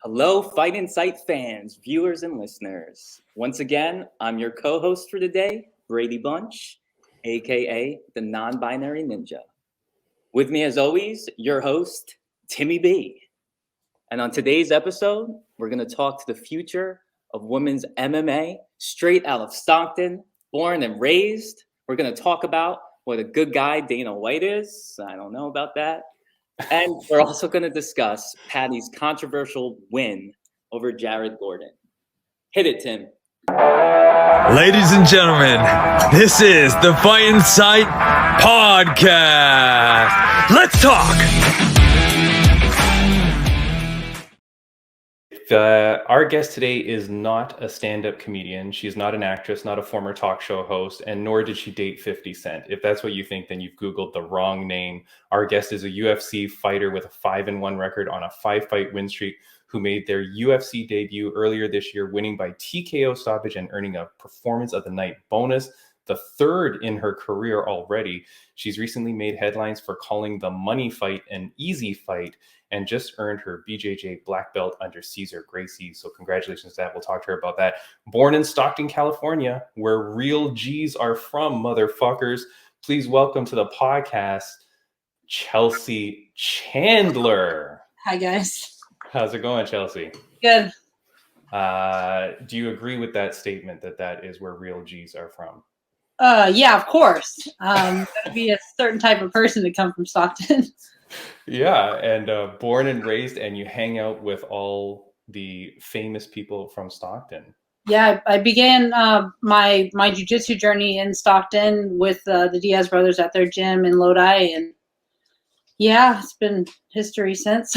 Hello, Fight Insight fans, viewers, and listeners. Once again, I'm your co-host for today, Braydbunch, aka the non-binary ninja. With me, as always, your host, Timmy B. And on today's episode, we're going to talk to the future of women's MMA, straight out of Stockton, born and raised. We're going to talk about what a good guy Dana White is. I don't know about that. And we're also going to discuss Paddy's controversial win over Jared Gordon. Hit it, Tim. Ladies and gentlemen, this is the Fight Insight Podcast. Let's talk. Our guest today is not a stand-up comedian. She's not an actress, not a former talk show host, and nor did she date 50 Cent. If that's what you think, then you've Googled the wrong name. Our guest is a UFC fighter with a 5-1 record on a 5-fight win streak who made their UFC debut earlier this year, winning by TKO stoppage and earning a Performance of the Night bonus, the third in her career already. She's recently made headlines for calling the money fight an easy fight, and just earned her BJJ black belt under Cesar Gracie. So congratulations to that. We'll talk to her about that. Born in Stockton, California, where real G's are from, motherfuckers. Please welcome to the podcast, Chelsea Chandler. Hi, guys. How's it going, Chelsea? Good. Do you agree with that statement that is where real G's are from? Yeah, of course. Gotta be a certain type of person to come from Stockton. Yeah, and born and raised, and you hang out with all the famous people from Stockton. Yeah, I began my jiu-jitsu journey in Stockton with the Diaz brothers at their gym in Lodi, and yeah, it's been history since.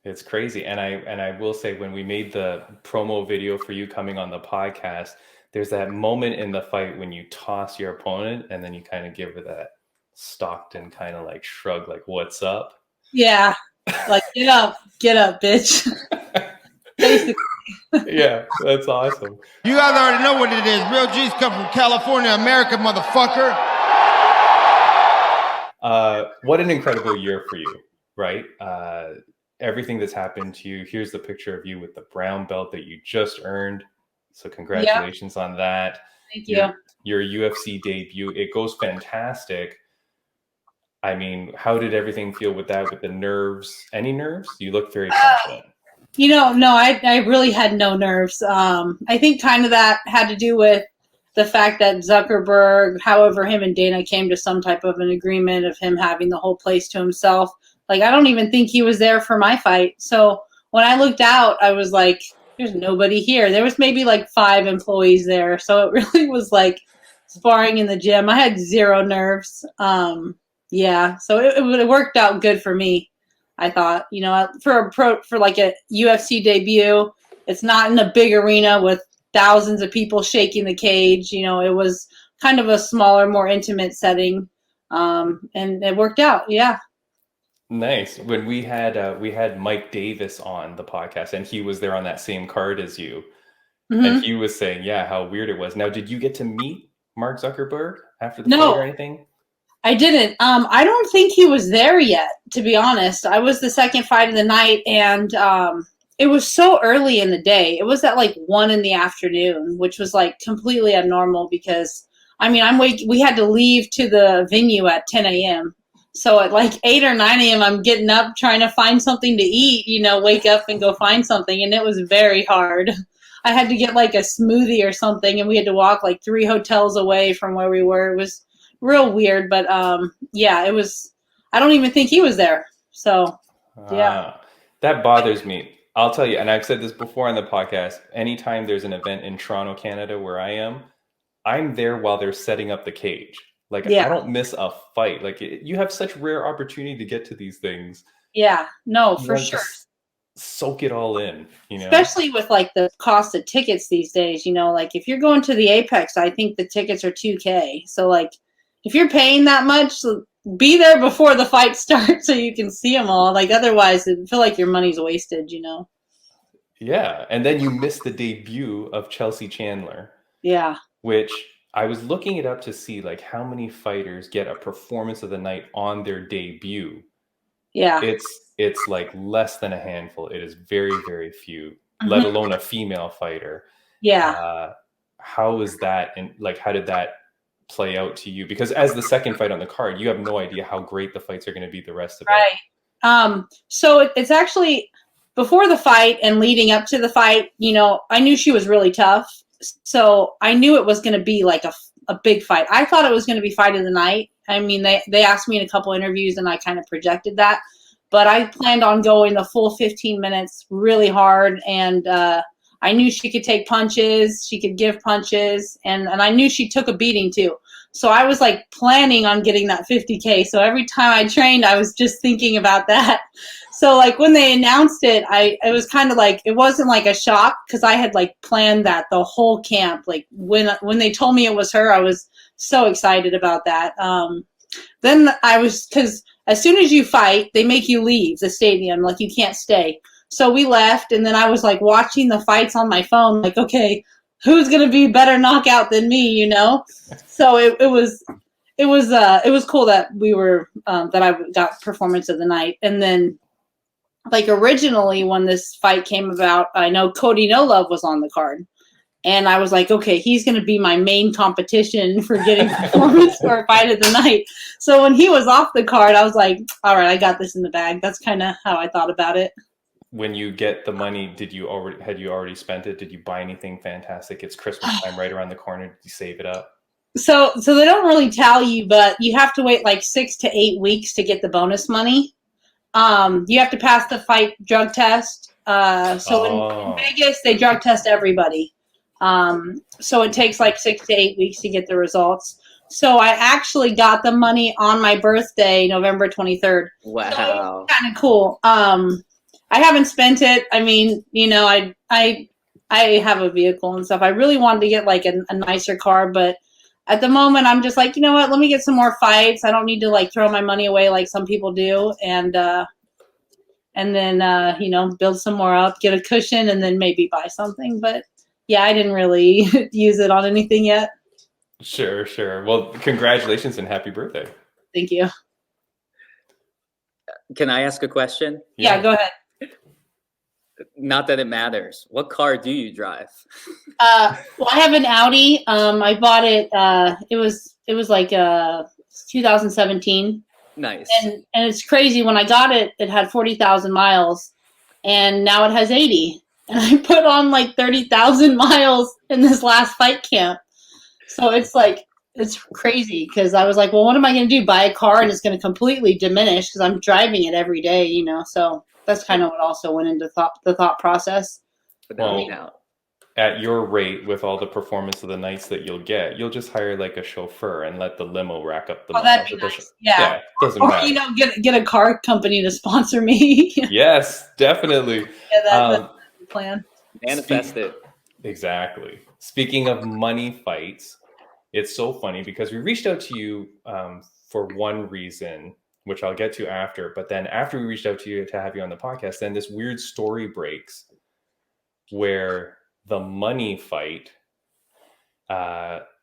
It's crazy, and I will say, when we made the promo video for you coming on the podcast, there's that moment in the fight when you toss your opponent, and then you kind of give her that Stockton kind of like shrug, like, what's up? Yeah, like, get up, bitch. Basically. Yeah, that's awesome. You guys already know what it is. Real G's come from California, America, motherfucker. What an incredible year for you, right? Everything that's happened to you. Here's the picture of you with the brown belt that you just earned. So congratulations on that. Thank you. Your UFC debut, it goes fantastic. I mean, how did everything feel with that, with the nerves? Any nerves? You look very confident. No, I really had no nerves. I think kind of that had to do with the fact that Zuckerberg, however, him and Dana came to some type of an agreement of him having the whole place to himself. Like, I don't even think he was there for my fight. So when I looked out, I was like, there's nobody here. There was maybe like 5 employees there. So it really was like sparring in the gym. I had zero nerves. Yeah, so it worked out good for me. I thought, for like a UFC debut, it's not in a big arena with thousands of people shaking the cage. It was kind of a smaller, more intimate setting, and it worked out. Yeah. Nice. When we had Mike Davis on the podcast, and he was there on that same card as you, and he was saying, yeah, how weird it was. Now, did you get to meet Mark Zuckerberg after the fight or anything? I didn't. I don't think he was there yet, to be honest. I was the second fight of the night, and it was so early in the day. It was at like 1 p.m, which was like completely abnormal because, we had to leave to the venue at 10 a.m. So at like 8 or 9 a.m, I'm getting up trying to find something to eat, wake up and go find something. And it was very hard. I had to get like a smoothie or something, and we had to walk like 3 hotels away from where we were. It was real weird, but yeah, it was. I don't even think he was there. So yeah, that bothers me. I'll tell you, and I've said this before on the podcast. Anytime there's an event in Toronto, Canada, where I am, I'm there while they're setting up the cage. Like, I don't miss a fight. Like, you have such rare opportunity to get to these things. Yeah, no, for sure. Soak it all in, Especially with like the cost of tickets these days. Like if you're going to the Apex, I think the tickets are $2,000. So like, if you're paying that much, be there before the fight starts so you can see them all. Like, otherwise, I feel like your money's wasted, Yeah, and then you miss the debut of Chelsea Chandler. Yeah. Which I was looking it up to see, like, how many fighters get a Performance of the Night on their debut. Yeah. It's like less than a handful. It is very, very few, let alone a female fighter. Yeah. How is that, and like, how did that play out to you? Because as the second fight on the card, you have no idea how great the fights are going to be the rest of it. Right. So it's actually before the fight and leading up to the fight, you know, I knew she was really tough. So I knew it was going to be like a big fight. I thought it was going to be fight of the night. I mean, they asked me in a couple interviews and I kind of projected that, but I planned on going the full 15 minutes really hard. And, I knew she could take punches, she could give punches, and I knew she took a beating too. So I was like planning on getting that 50K. So every time I trained, I was just thinking about that. So like when they announced it, it was kind of like, it wasn't like a shock because I had like planned that the whole camp. Like when they told me it was her, I was so excited about that. Then because as soon as you fight, they make you leave the stadium. Like you can't stay. So we left, and then I was like watching the fights on my phone, like, okay, who's gonna be better knockout than me, you know? So it was cool that we were that I got performance of the night. And then, like originally when this fight came about, I know Cody No Love was on the card, and I was like, okay, he's gonna be my main competition for getting performance for fight of the night. So when he was off the card, I was like, all right, I got this in the bag. That's kind of how I thought about it. When you get the money, had you already spent it? Did you buy anything fantastic? It's Christmas time right around the corner. Did you save it up? So they don't really tell you, but you have to wait like 6 to 8 weeks to get the bonus money. You have to pass the fight drug test. In Vegas, they drug test everybody. So it takes like 6 to 8 weeks to get the results. So I actually got the money on my birthday, November 23rd. Wow. So it was kind of cool. I haven't spent it. I mean, you know, I have a vehicle and stuff. I really wanted to get like a nicer car, but at the moment I'm just like, you know what, let me get some more fights. I don't need to like throw my money away like some people do. And then, you know, build some more up, get a cushion, and then maybe buy something. But yeah, I didn't really use it on anything yet. Sure. Well, congratulations and happy birthday. Thank you. Can I ask a question? Yeah, go ahead. Not that it matters. What car do you drive? Well, I have an Audi. I bought it. It was like 2017. Nice. And it's crazy. When I got it, it had 40,000 miles, and now it has 80. And I put on like 30,000 miles in this last fight camp. So it's like, it's crazy because I was like, well, what am I going to do? Buy a car and it's going to completely diminish because I'm driving it every day, you know? So that's kind of what also went into the thought process. Well, at your rate, with all the performance of the nights that you'll get, you'll just hire like a chauffeur and let the limo rack up the miles. That'd be nice. Yeah. Doesn't or, matter. You know, get a car company to sponsor me. Yes, definitely. Yeah, that's the plan. Manifest it. Exactly. Speaking of money fights, it's so funny because we reached out to you for one reason, which I'll get to after. But then after we reached out to you to have you on the podcast, then this weird story breaks where the money fight,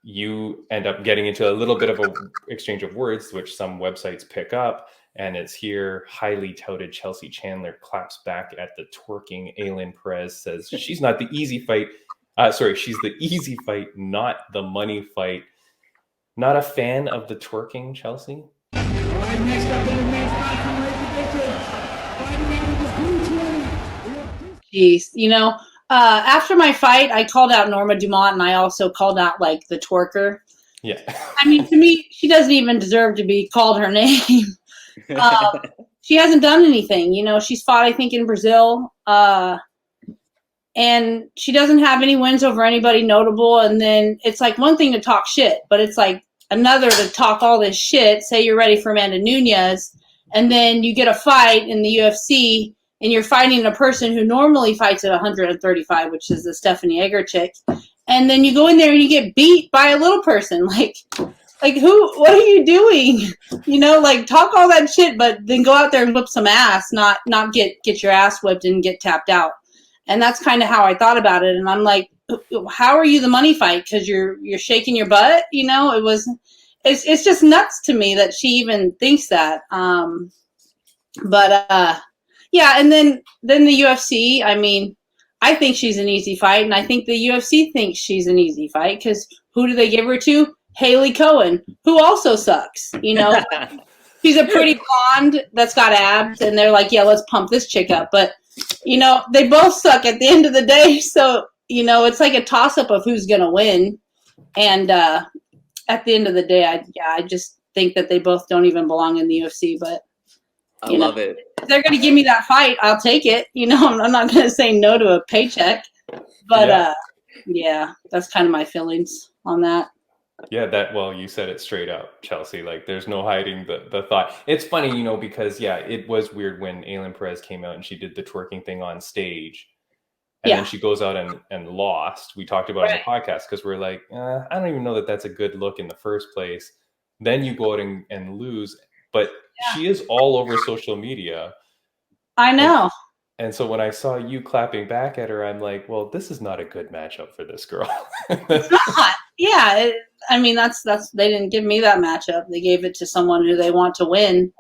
you end up getting into a little bit of a exchange of words, which some websites pick up. And it's here, highly touted Chelsea Chandler claps back at the twerking. Aylin Perez says she's not the easy fight. She's the easy fight, not the money fight. Not a fan of the twerking, Chelsea? All right, next up in the men's Jeez, you know, after my fight, I called out Norma Dumont, and I also called out like the twerker. Yeah. I mean, to me, she doesn't even deserve to be called her name. She hasn't done anything. You know, she's fought, I think, in Brazil. And she doesn't have any wins over anybody notable. And then it's like one thing to talk shit, but it's like another to talk all this shit, say you're ready for Amanda Nunes, and then you get a fight in the UFC, and you're fighting a person who normally fights at 135, which is the Stephanie Egger chick. And then you go in there and you get beat by a little person. Like what are you doing? You know, like talk all that shit, but then go out there and whip some ass, not get your ass whipped and get tapped out. And that's kind of how I thought about it. And I'm like, how are you the money fight? Because you're shaking your butt. You know, it's just nuts to me that she even thinks that. But yeah, and then the UFC. I mean, I think she's an easy fight, and I think the UFC thinks she's an easy fight because who do they give her to? Haley Cohen, who also sucks. You know, she's a pretty blonde that's got abs, and they're like, yeah, let's pump this chick up. But you know, they both suck at the end of the day. So you know, it's like a toss up of who's gonna win. And at the end of the day, I just think that they both don't even belong in the UFC. But I love it. if they're going to give me that fight, I'll take it. You know, I'm not going to say no to a paycheck. But yeah, that's kind of my feelings on that. Yeah, well, you said it straight up, Chelsea. Like, there's no hiding the thought. It's funny, you know, because it was weird when Aylin Perez came out and she did the twerking thing on stage. And then she goes out and lost. We talked about it on the podcast because we're like, I don't even know that that's a good look in the first place. Then you go out and lose. But she is all over social media. I know. And so when I saw you clapping back at her, I'm like, well, this is not a good matchup for this girl. It's not. Yeah. I mean, that's they didn't give me that matchup. They gave it to someone who they want to win.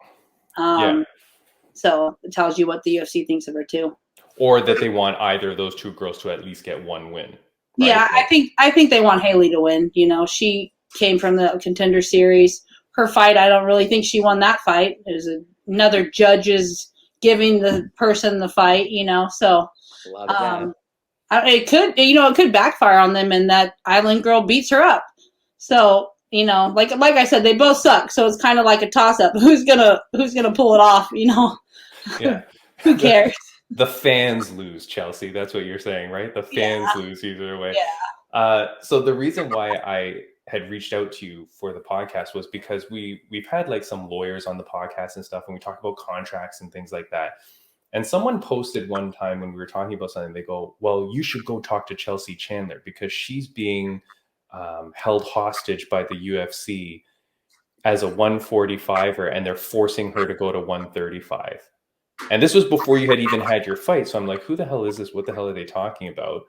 So it tells you what the UFC thinks of her too. Or that they want either of those two girls to at least get one win. Right? Yeah, I think they want Haley to win. You know, she came from the Contender Series. Her fight, I don't really think she won that fight. There's another judges giving the person the fight, you know. So it could backfire on them, and that Island girl beats her up. So you know, like I said, they both suck. So it's kind of like a toss up. Who's gonna pull it off? You know. Yeah. Who cares? The fans lose, Chelsea. That's what you're saying, right? The fans lose either way. Yeah. So the reason why I had reached out to you for the podcast was because we've had like some lawyers on the podcast and stuff, and we talk about contracts and things like that. And someone posted one time when we were talking about something, they go, well, you should go talk to Chelsea Chandler because she's being held hostage by the UFC as a 145er, and they're forcing her to go to 135. And this was before you had even had your fight. So I'm like, who the hell is this? What the hell are they talking about?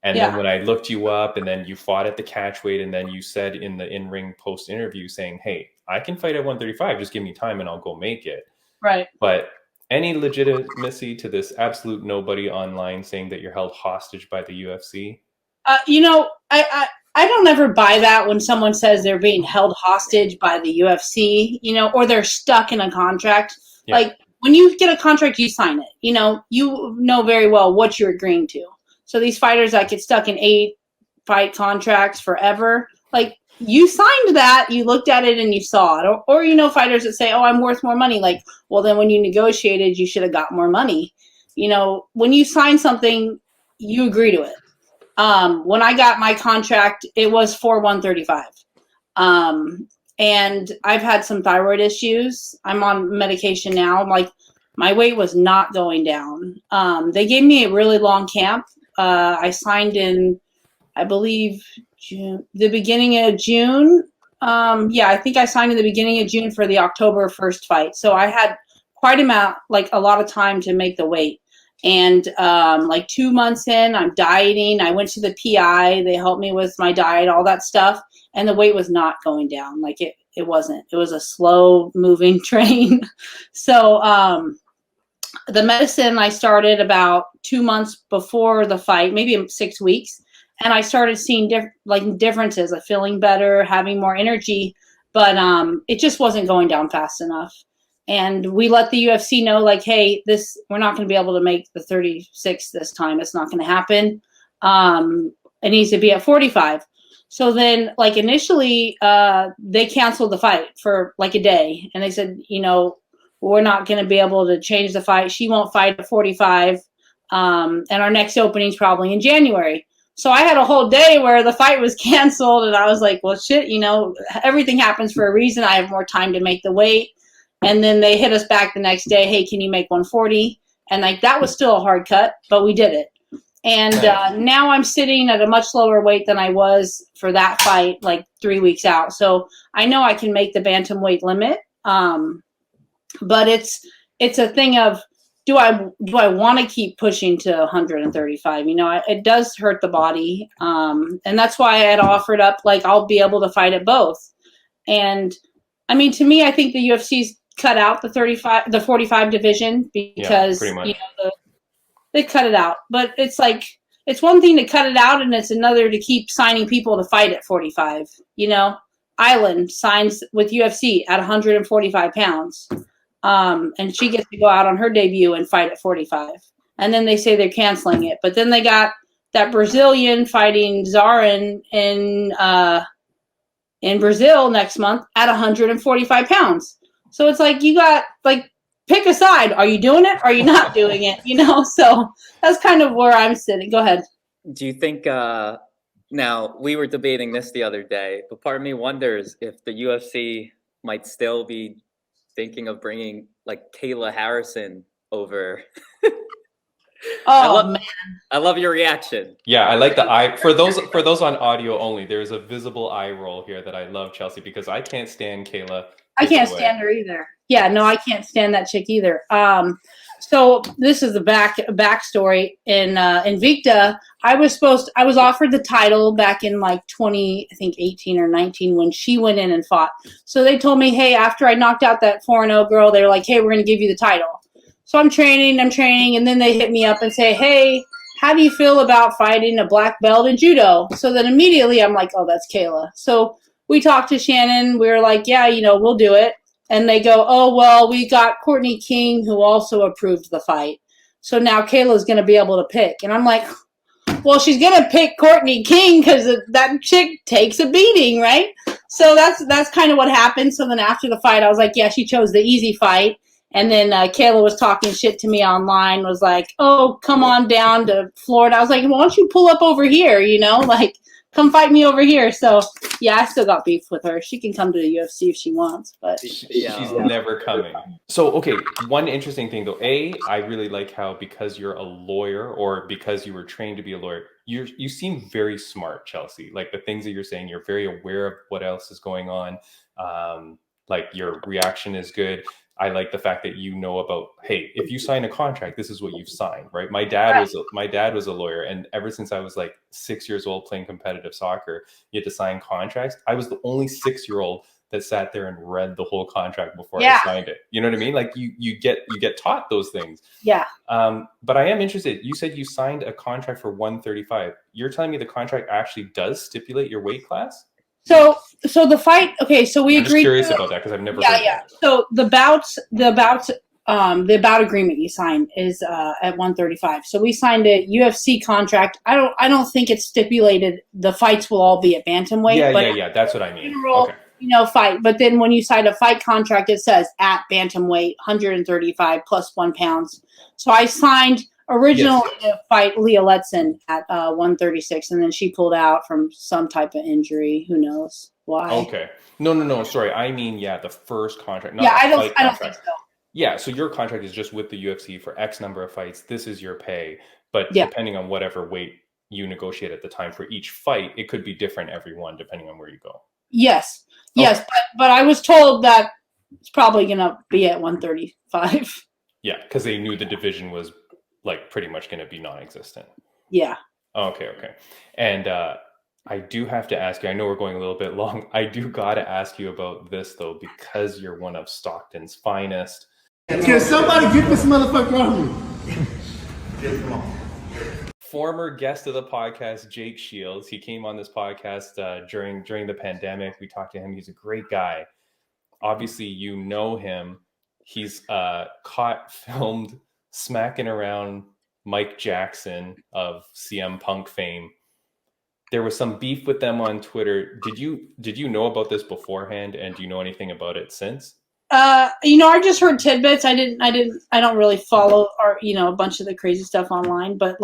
And then when I looked you up, and then you fought at the catch weight, and then you said in the in-ring post interview saying, hey, I can fight at 135. Just give me time and I'll go make it. Right. But any legitimacy to this absolute nobody online saying that you're held hostage by the UFC? You know, I don't ever buy that when someone says they're being held hostage by the UFC, you know, or they're stuck in a contract. Yeah. Like, when you get a contract, you sign it. You know very well what you're agreeing to. So these fighters that get stuck in 8-fight contracts forever, like, you signed that, you looked at it and you saw it. Or you know, fighters that say, oh, I'm worth more money. Like, well, then when you negotiated, you should have got more money. You know, when you sign something, you agree to it. When I got my contract, it was for 135. And I've had some thyroid issues. I'm on medication now. Like, my weight was not going down. They gave me a really long camp. I signed in, I believe, the beginning of June. I think I signed in the beginning of June for the October 1st fight. So I had quite a lot of time to make the weight. And like 2 months in, I'm dieting. I went to the PI. They helped me with my diet, all that stuff. And the weight was not going down. Like it wasn't. It was a slow moving train. So the medicine I started about 2 months before the fight, maybe 6 weeks. And I started seeing differences, like feeling better, having more energy. But it just wasn't going down fast enough. And we let the UFC know, like, hey, we're not going to be able to make the 36 this time. It's not going to happen. It needs to be at 45. So then, like, initially, they canceled the fight for like a day. And they said, you know, we're not going to be able to change the fight. She won't fight at 45. And our next opening is probably in January. So I had a whole day where the fight was canceled. And I was like, well, shit, you know, everything happens for a reason. I have more time to make the weight. And then they hit us back the next day. Hey, can you make 140? And like, that was still a hard cut, but we did it. And now I'm sitting at a much lower weight than I was for that fight, like 3 weeks out. So I know I can make the bantamweight limit. But it's a thing of, do I want to keep pushing to 135? You know, it does hurt the body. And that's why I had offered up, like, I'll be able to fight at both. And I mean, to me, I think the UFC's cut out the 45 division because they cut it out. But it's like it's one thing to cut it out, and it's another to keep signing people to fight at 45. Island signs with UFC at 145 pounds, and she gets to go out on her debut and fight at 45. And then they say they're canceling it, but then they got that Brazilian fighting Zarin in Brazil next month at 145 pounds. So it's like you got pick a side. Are you doing it? Or are you not doing it? So that's kind of where I'm sitting. Go ahead. Do you think now we were debating this the other day, but part of me wonders if the UFC might still be thinking of bringing Kayla Harrison over. Man. I love your reaction. Yeah, I like the eye. For those on audio only, there's a visible eye roll here that I love, Chelsea, because I can't stand Kayla. I can't stand her either. Yeah, no, I can't stand that chick either. So this is the backstory in Invicta. I was offered the title back in 2018 or 19 when she went in and fought. So they told me, hey, after I knocked out that 4-0 girl, they were like, hey, we're going to give you the title. So I'm training, and then they hit me up and say, hey, how do you feel about fighting a black belt in judo? So then immediately I'm like, oh, that's Kayla. So we talked to Shannon. We were like, yeah, we'll do it. And they go, oh, well, we got Courtney King, who also approved the fight. So now Kayla's going to be able to pick. And I'm like, well, she's going to pick Courtney King because that chick takes a beating, right? So that's kind of what happened. So then after the fight, I was like, yeah, she chose the easy fight. And then Kayla was talking shit to me online, was like, oh, come on down to Florida. I was like, why don't you pull up over here, come fight me over here. So, yeah, I still got beef with her. She can come to the UFC if she wants, but she's never coming. So, okay, one interesting thing, though. I really like how because you're a lawyer or because you were trained to be a lawyer, you seem very smart, Chelsea. Like the things that you're saying, you're very aware of what else is going on. Your reaction is good. I like the fact that about, hey, if you sign a contract, this is what you've signed, right? My dad was a lawyer, and ever since I was 6 years old playing competitive soccer, you had to sign contracts. I was the only 6-year-old that sat there and read the whole contract before I signed it. You know what I mean? You get taught those things. Yeah. But I am interested. You said you signed a contract for 135. You're telling me the contract actually does stipulate your weight class? So the fight. Okay, so we I'm agreed. Just curious about that because I've never. Heard that. So the bout agreement you sign is at 135. So we signed a UFC contract. I don't think it's stipulated the fights will all be at bantamweight. Yeah. That's what I mean. General, fight. But then when you sign a fight contract, it says at bantamweight 135 plus 1 pounds. So I signed. Originally to fight Leah Letson at 136, and then she pulled out from some type of injury. Who knows why? Okay. No. Sorry. I mean, the first contract. Not I don't think so. Yeah. So your contract is just with the UFC for X number of fights. This is your pay. But depending on whatever weight you negotiate at the time for each fight, it could be different every one depending on where you go. Yes. But I was told that it's probably going to be at 135. Yeah, because they knew the division was pretty much going to be non-existent. Yeah. Okay. And I do have to ask you, I know we're going a little bit long. I do got to ask you about this, though, because you're one of Stockton's finest. Can somebody get this motherfucker on me? Former guest of the podcast, Jake Shields. He came on this podcast during the pandemic. We talked to him. He's a great guy. Obviously, you know him. He's caught filmed smacking around Mike Jackson of CM Punk fame. There was some beef with them on Twitter. Did you know about this beforehand, and do you know anything about it since? I just heard tidbits. I don't really follow a bunch of the crazy stuff online, but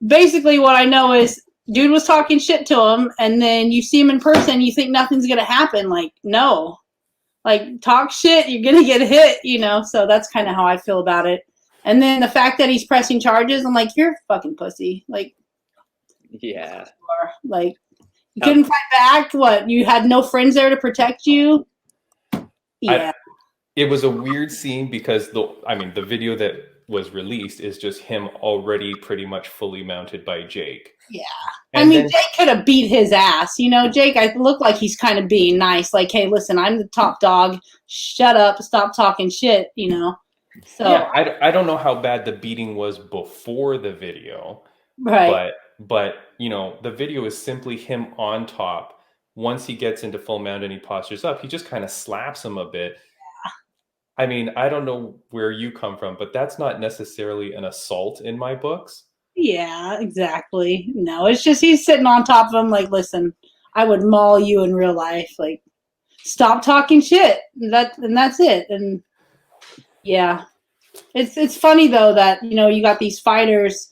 basically what I know is dude was talking shit to him, and then you see him in person, you think nothing's gonna happen. No. Talk shit, you're gonna get hit, so that's kind of how I feel about it. And then the fact that he's pressing charges, I'm like, you're a fucking pussy. Yeah. You couldn't fight back? What? You had no friends there to protect you? Yeah. It was a weird scene because the video that was released is just him already pretty much fully mounted by Jake. Yeah. And I mean, then, Jake could have beat his ass. You know, Jake, I look like he's kind of being nice. Like, hey, listen, I'm the top dog. Shut up. Stop talking shit, you know. So yeah, I don't know how bad the beating was before the video. right. But you know, the video is simply him on top. Once he gets into full mount and he postures up, he just kind of slaps him a bit. I mean, I don't know where you come from, but that's not necessarily an assault in my books. Yeah, exactly. No, it's just he's sitting on top of him like, listen, I would maul you in real life. Like, stop talking shit. And that's it. And yeah. It's funny though that, you know, you got these fighters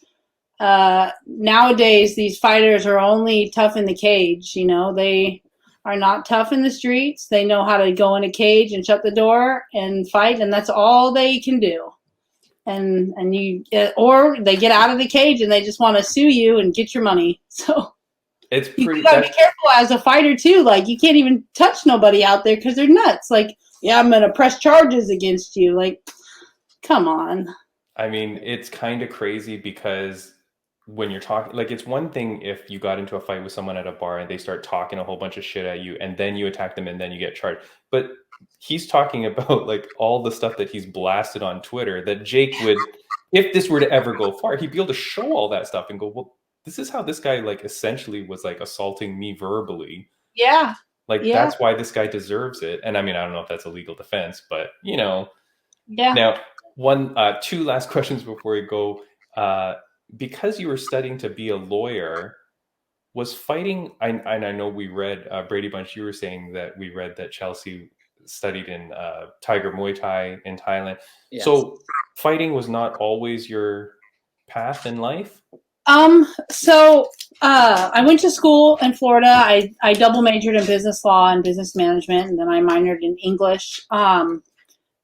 nowadays these fighters are only tough in the cage, you know. They are not tough in the streets. They know how to go in a cage and shut the door and fight, and that's all they can do. And you or they get out of the cage and they just want to sue you and get your money. So It's you pretty. gotta be careful as a fighter too. Like, you can't even touch nobody out there because they're nuts. Like, yeah, I'm gonna press charges against you. Like, come on. I mean, it's kind of crazy because when you're talking, like, it's one thing if you got into a fight with someone at a bar and they start talking a whole bunch of shit at you and then you attack them and then you get charged. But he's talking about like all the stuff that he's blasted on Twitter that Jake would, if this were to ever go far, he'd be able to show all that stuff and go, well, this is how this guy like essentially was like assaulting me verbally. Yeah. Like, Yeah. that's why this guy deserves it. And I mean, I don't know if that's a legal defense, but you know. Yeah. Now, two last questions before we go. Because you were studying to be a lawyer, was fighting, I know we read, Braydbunch, you were saying that we read that Chelsea studied in Tiger Muay Thai in Thailand. Yes. So fighting was not always your path in life? So I went to school in Florida. I double majored in business law and business management, and then I minored in English.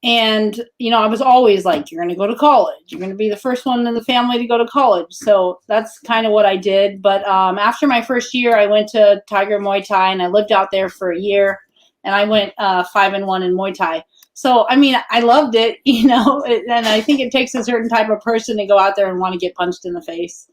And, you know, I was always like, you're going to go to college. You're going to be the first one in the family to go to college. So that's kind of what I did. But after my first year, I went to Tiger Muay Thai, and I lived out there for a year. And I went 5-1 in Muay Thai. So, I mean, I loved it, you know, and I think it takes a certain type of person to go out there and want to get punched in the face.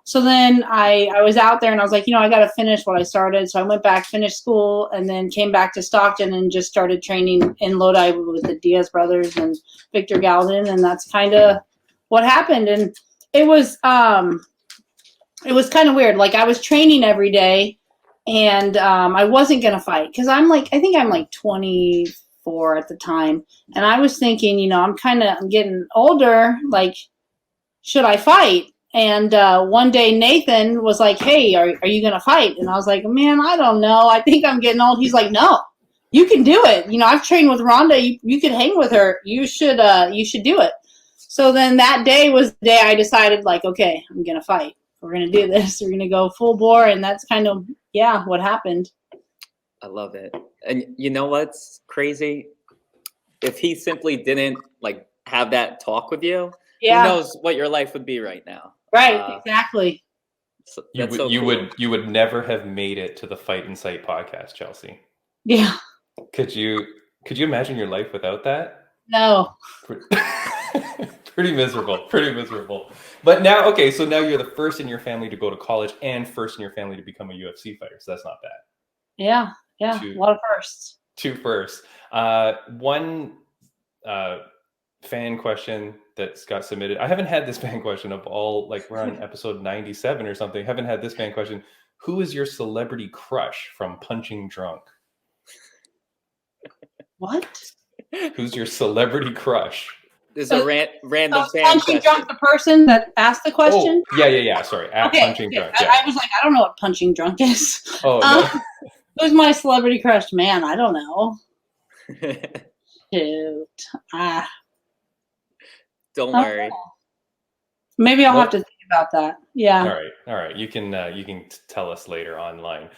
So then I was out there and I was like, you know, I got to finish what I started. So I went back, finished school, and then came back to Stockton and just started training in Lodi with the Diaz brothers and Victor Galvin. And that's kind of what happened. And it was kind of weird. Like, I was training every day and I wasn't going to fight because I think I'm like 24 at the time. And I was thinking, you know, I'm getting older. Like, should I fight? And one day Nathan was like, hey, are you going to fight? And I was like, man, I don't know. I think I'm getting old. He's like, no, you can do it. You know, I've trained with Rhonda. You can hang with her. You should do it. So then that day was the day I decided, like, okay, I'm going to fight. We're going to do this. We're going to go full bore. And that's kind of, yeah, what happened. I love it. And you know what's crazy? If he simply didn't like have that talk with you, Yeah. who knows what your life would be right now? Right, exactly. So You would never have made it to the Fight and Sight podcast, Chelsea. Yeah. Could you imagine your life without that? No. Pretty miserable. But now, okay, so now you're the first in your family to go to college and first in your family to become a UFC fighter. So that's not bad. Yeah. A lot of firsts. Two firsts. One fan question that's got submitted. I haven't had this fan question of all, like, we're on episode 97 or something. Haven't had this fan question. Who is your celebrity crush from Punching Drunk? What? Who's your celebrity crush? This is a random fan Punching question. Drunk, the person that asked the question? Oh, yeah. Sorry. At Punching Drunk. Yeah. I was like, I don't know what Punching Drunk is. Oh, no. Who's my celebrity crush? Man, I don't know. Shoot. Don't worry. Maybe I'll have to think about that. Yeah. All right. You can tell us later online.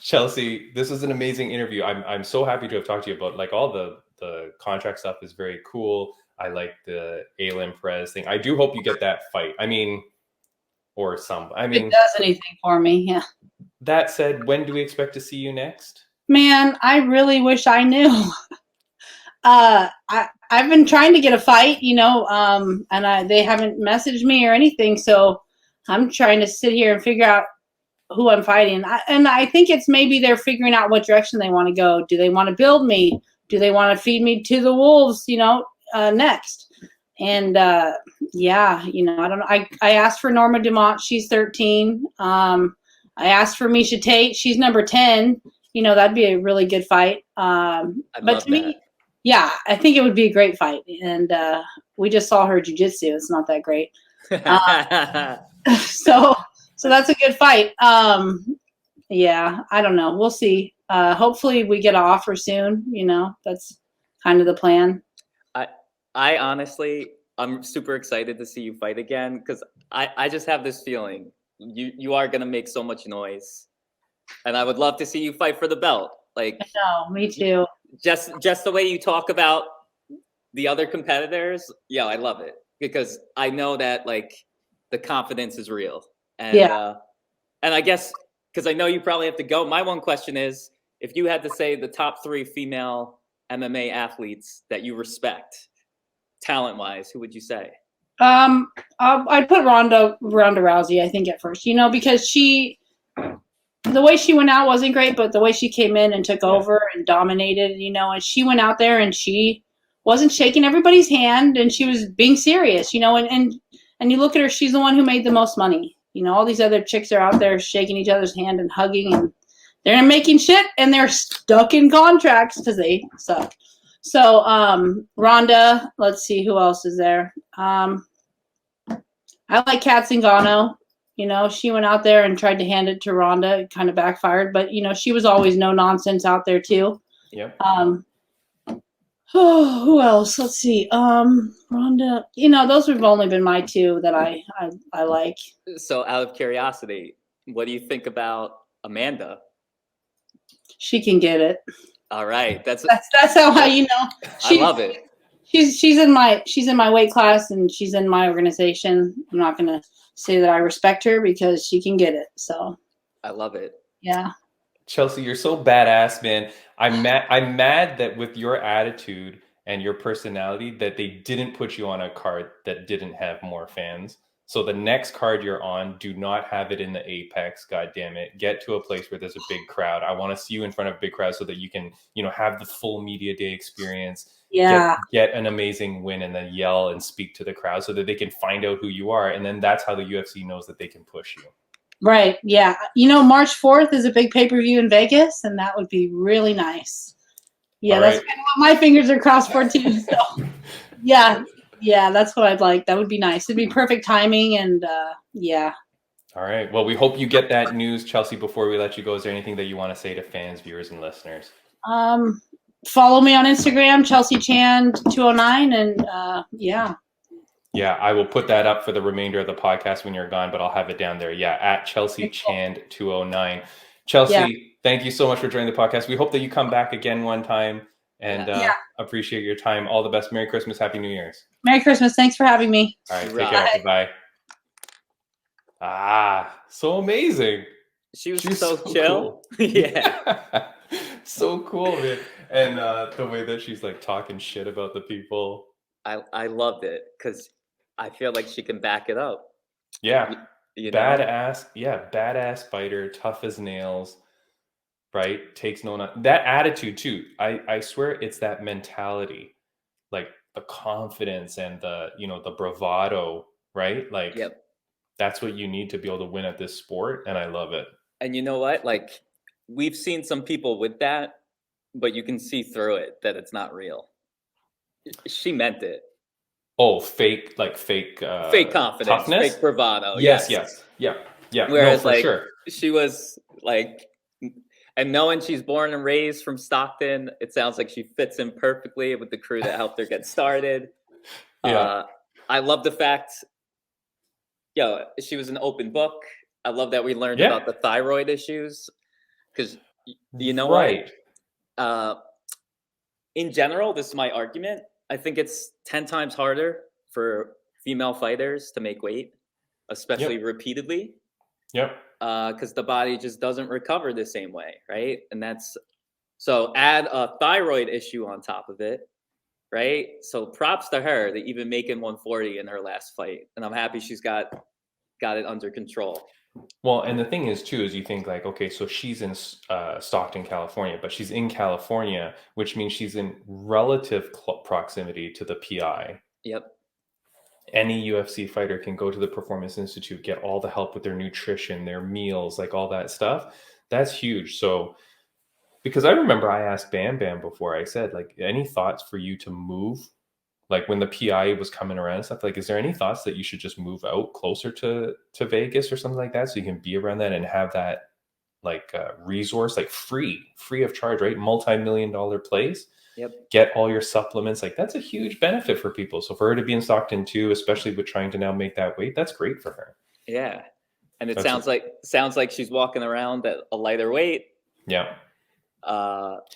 Chelsea, this was an amazing interview. I'm so happy to have talked to you about, like, all the contract stuff is very cool. I like the Aylin Perez thing. I do hope you get that fight. I mean, if it does anything for me, yeah. That said, when do we expect to see you next? Man, I really wish I knew. I've been trying to get a fight, and they haven't messaged me or anything. So I'm trying to sit here and figure out who I'm fighting. And I think it's maybe they're figuring out what direction they want to go. Do they want to build me? Do they want to feed me to the wolves, next? And yeah, I don't know. I asked for Norma Dumont. She's 13. I asked for Misha Tate. She's number 10. That'd be a really good fight. But to me, yeah, I think it would be a great fight. And we just saw her jiu-jitsu. It's not that great. So that's a good fight. Yeah, I don't know. We'll see. Hopefully we get an offer soon. That's kind of the plan. I honestly, I'm super excited to see you fight again because I just have this feeling you are gonna make so much noise, and I would love to see you fight for the belt. Like, no, me too. Just the way you talk about the other competitors, yeah, I love it because I know that like the confidence is real, and and I guess because I know you probably have to go. My one question is, if you had to say the top 3 female MMA athletes that you respect, talent-wise, who would you say? I'd put Ronda Rousey, I think, at first, because the way she went out wasn't great, but the way she came in and took over and dominated, and she went out there and she wasn't shaking everybody's hand and she was being serious, and you look at her, she's the one who made the most money. All these other chicks are out there shaking each other's hand and hugging, and they're making shit and they're stuck in contracts because they suck. So, Ronda, let's see who else is there. I like Kat Zingano. She went out there and tried to hand it to Ronda. It kind of backfired, but she was always no nonsense out there too. Yep. Who else? Let's see. Ronda. Those have only been my 2 that I like. So, out of curiosity, what do you think about Amanda? She can get it. All right, that's how I love it. She's in my weight class and she's in my organization. I'm not gonna say that I respect her because she can get it. So I love it. Yeah. Chelsea, you're so badass, man. I'm mad that with your attitude and your personality that they didn't put you on a card that didn't have more fans. So the next card you're on, do not have it in the Apex. God damn it. Get to a place where there's a big crowd. I want to see you in front of a big crowd so that you can, have the full media day experience. Yeah. Get an amazing win and then yell and speak to the crowd so that they can find out who you are. And then that's how the UFC knows that they can push you. Right. Yeah. March 4th is a big pay-per-view in Vegas, and that would be really nice. Yeah, that's kind of what my fingers are crossed for too. So yeah, that's what I'd like. That would be nice. It'd be perfect timing, and yeah. All right. Well, we hope you get that news, Chelsea. Before we let you go, is there anything that you want to say to fans, viewers, and listeners? Follow me on Instagram, Chelsea Chan 209, and yeah. Yeah, I will put that up for the remainder of the podcast when you're gone, but I'll have it down there. Yeah, at Chelsea Chan 209. Chelsea, thank you so much for joining the podcast. We hope that you come back again one time, and appreciate your time. All the best. Merry Christmas. Happy New Year's. Merry Christmas. Thanks for having me. All right, take care. Bye. So amazing. She's so chill. Cool. Yeah. So cool, man. And the way that she's like talking shit about the people. I loved it because I feel like she can back it up. Yeah. Badass. Yeah. Badass fighter, tough as nails, right? Takes no, that attitude too. I swear it's that mentality, like the confidence and the, the bravado, right? Like, that's what you need to be able to win at this sport. And I love it. And you know what? Like, we've seen some people with that, but you can see through it that it's not real. She meant it. Oh, fake confidence, toughness? Fake bravado. Yes. Yeah. Whereas, no, sure. She was like, and knowing she's born and raised from Stockton, it sounds like she fits in perfectly with the crew that helped her get started. Yeah. I love the fact, she was an open book. I love that we learned about the thyroid issues because what? In general, this is my argument. I think it's 10 times harder for female fighters to make weight, especially repeatedly. Yep. Because the body just doesn't recover the same way, right? And so add a thyroid issue on top of it, right? So props to her to even making 140 in her last fight, and I'm happy she's got it under control. Well, and the thing is, too, is you think like, okay, so she's in Stockton, California, but she's in California, which means she's in relative proximity to the PI. Yep. Any UFC fighter can go to the Performance Institute, get all the help with their nutrition, their meals, like all that stuff. That's huge. So, because I remember I asked BamBam before, I said, like, any thoughts for you to move? Like when the PI was coming around and stuff, like, is there any thoughts that you should just move out closer to Vegas or something like that so you can be around that and have that like resource, like free of charge, right? Multi-million-dollar place. Yep. Get all your supplements. Like that's a huge benefit for people. So for her to be in Stockton too, especially with trying to now make that weight, that's great for her. Yeah. And it sounds like she's walking around at a lighter weight. Yeah.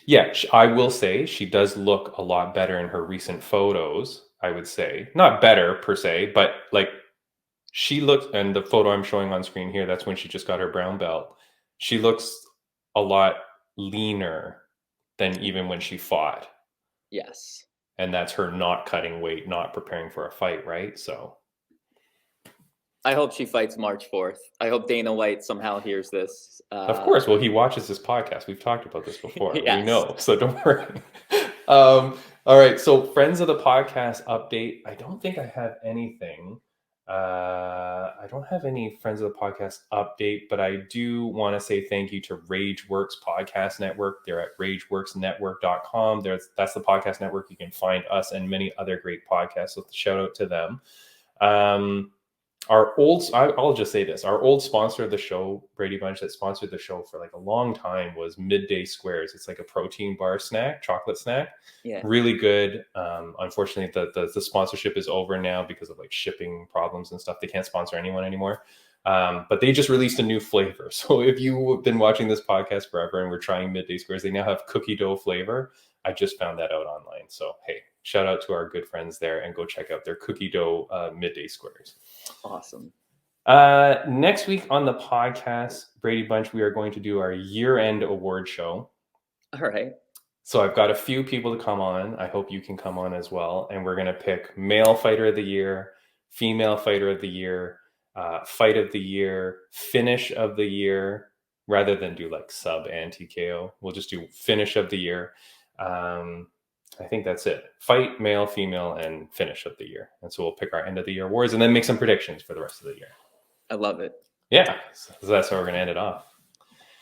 Yeah, I will say she does look a lot better in her recent photos. I would say not better per se, but like she looks, and the photo I'm showing on screen here, that's when she just got her brown belt. She looks a lot leaner than even when she fought. Yes. And that's her not cutting weight, not preparing for a fight, right? So I hope she fights March 4th. I hope Dana White somehow hears this. Of course. Well, he watches this podcast. We've talked about this before. Yes. We know. So don't worry. All right. So friends of the podcast update. I don't think I have anything. I don't have any friends of the podcast update, but I do want to say thank you to RageWorks Podcast Network. They're at rageworksnetwork.com. That's the podcast network. You can find us and many other great podcasts. So shout out to them. I'll just say this, our old sponsor of the show, Braydbunch, that sponsored the show for like a long time was Midday Squares. It's like a protein bar snack, chocolate snack. Yeah. Really good. Unfortunately, the sponsorship is over now because of like shipping problems and stuff. They can't sponsor anyone anymore. But they just released a new flavor. So if you've been watching this podcast forever and we're trying Midday Squares, they now have cookie dough flavor. I just found that out online. So, hey, shout out to our good friends there and go check out their cookie dough Midday Squares. Awesome. Next week on the podcast, Braydbunch, we are going to do our year-end award show. All right. So I've got a few people to come on. I hope you can come on as well. And we're going to pick male fighter of the year, female fighter of the year, fight of the year, finish of the year, rather than do like sub anti-KO. We'll just do finish of the year. I think that's it. Fight, male, female, and finish of the year. And so we'll pick our end of the year awards and then make some predictions for the rest of the year. I love it. Yeah. So that's how we're going to end it off.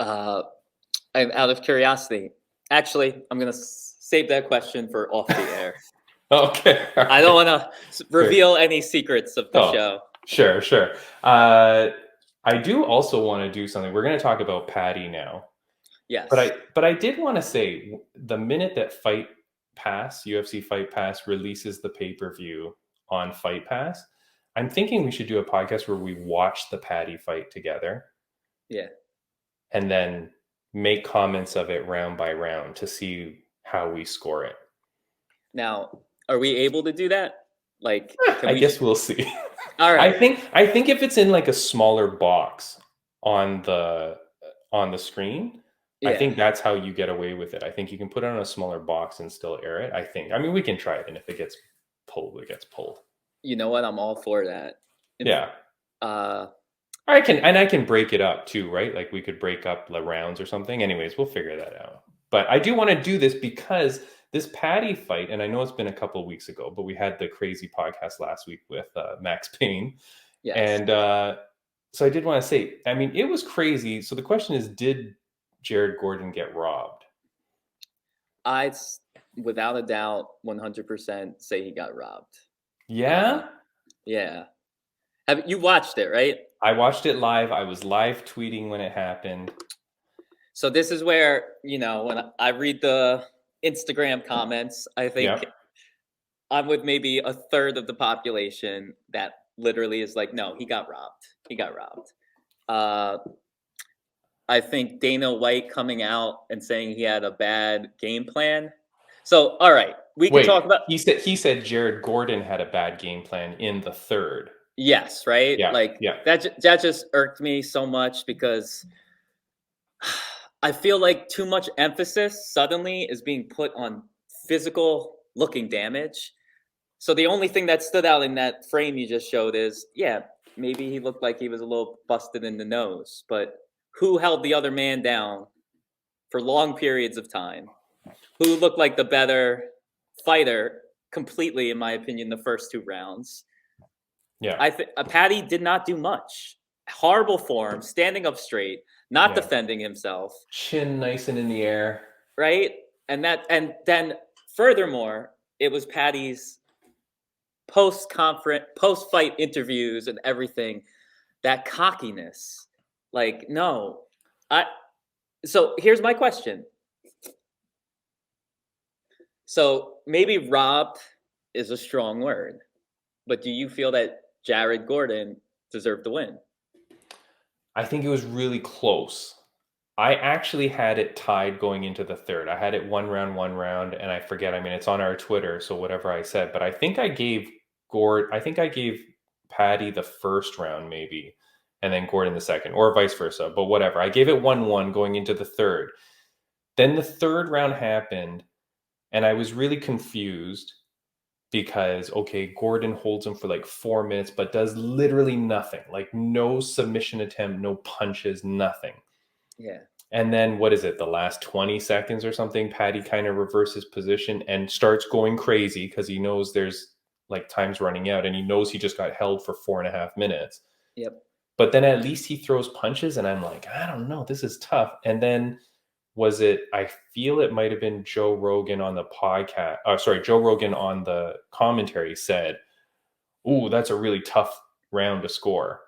I'm out of curiosity. Actually, I'm going to save that question for off the air. Okay. Right. I don't want to reveal any secrets of the show. Sure. I do also want to do something. We're going to talk about Paddy now. Yes. But I did want to say the minute that UFC Fight Pass releases the pay-per-view on Fight Pass, I'm thinking we should do a podcast where we watch the Paddy fight together. Yeah. And then make comments of it round by round to see how we score it. Now, are we able to do that? Like, I guess we'll see. All right. I think if it's in like a smaller box on the screen, yeah. I think that's how you get away with it. I think you can put it on a smaller box and still air it. I mean, we can try it, and if it gets pulled, it gets pulled. You know what? I'm all for that. Yeah. I can break it up too, right? Like we could break up the rounds or something. Anyways, we'll figure that out. But I do want to do this because this Paddy fight, and I know it's been a couple of weeks ago, but we had the crazy podcast last week with Max Payne. Yes. And so I did want to say, I mean, it was crazy. So the question is, did Jared Gordon get robbed? I'd, without a doubt, 100% say he got robbed. Yeah? Yeah. You watched it, right? I watched it live. I was live tweeting when it happened. So this is where, when I read the Instagram comments, I think I'm with maybe a third of the population that literally is like, no, he got robbed. He got robbed. I think Dana White coming out and saying he had a bad game plan. So, all right, we can talk about. He said Jared Gordon had a bad game plan in the third. Yes, right. Yeah, that just irked me so much because I feel like too much emphasis suddenly is being put on physical looking damage. So the only thing that stood out in that frame you just showed is, yeah, maybe he looked like he was a little busted in the nose, but who held the other man down for long periods of time? Who looked like the better fighter completely, in my opinion, the first 2 rounds? Yeah. I think Paddy did not do much. Horrible form, standing up straight, not defending himself. Chin nice and in the air. Right? And then furthermore, it was Paddy's post-fight interviews and everything, that cockiness. Like, no. So here's my question. So maybe robbed is a strong word, but do you feel that Jared Gordon deserved the win? I think it was really close. I actually had it tied going into the third. I had it 1 round, and I forget. I mean, it's on our Twitter, so whatever I said. But I think I gave Paddy the first round, maybe, and then Gordon the second, or vice versa. But whatever. I gave it 1-1 going into the third. Then the third round happened, and I was really confused because, okay, Gordon holds him for like 4 minutes, but does literally nothing. Like no submission attempt, no punches, nothing. Yeah. And then what is it? The last 20 seconds or something, Paddy kind of reverses position and starts going crazy because he knows there's like time's running out and he knows he just got held for 4.5 minutes. Yep. But then at least he throws punches and I'm like, I don't know, this is tough. And then I feel it might have been Joe Rogan on the podcast. Joe Rogan on the commentary said, "Ooh, that's a really tough round to score."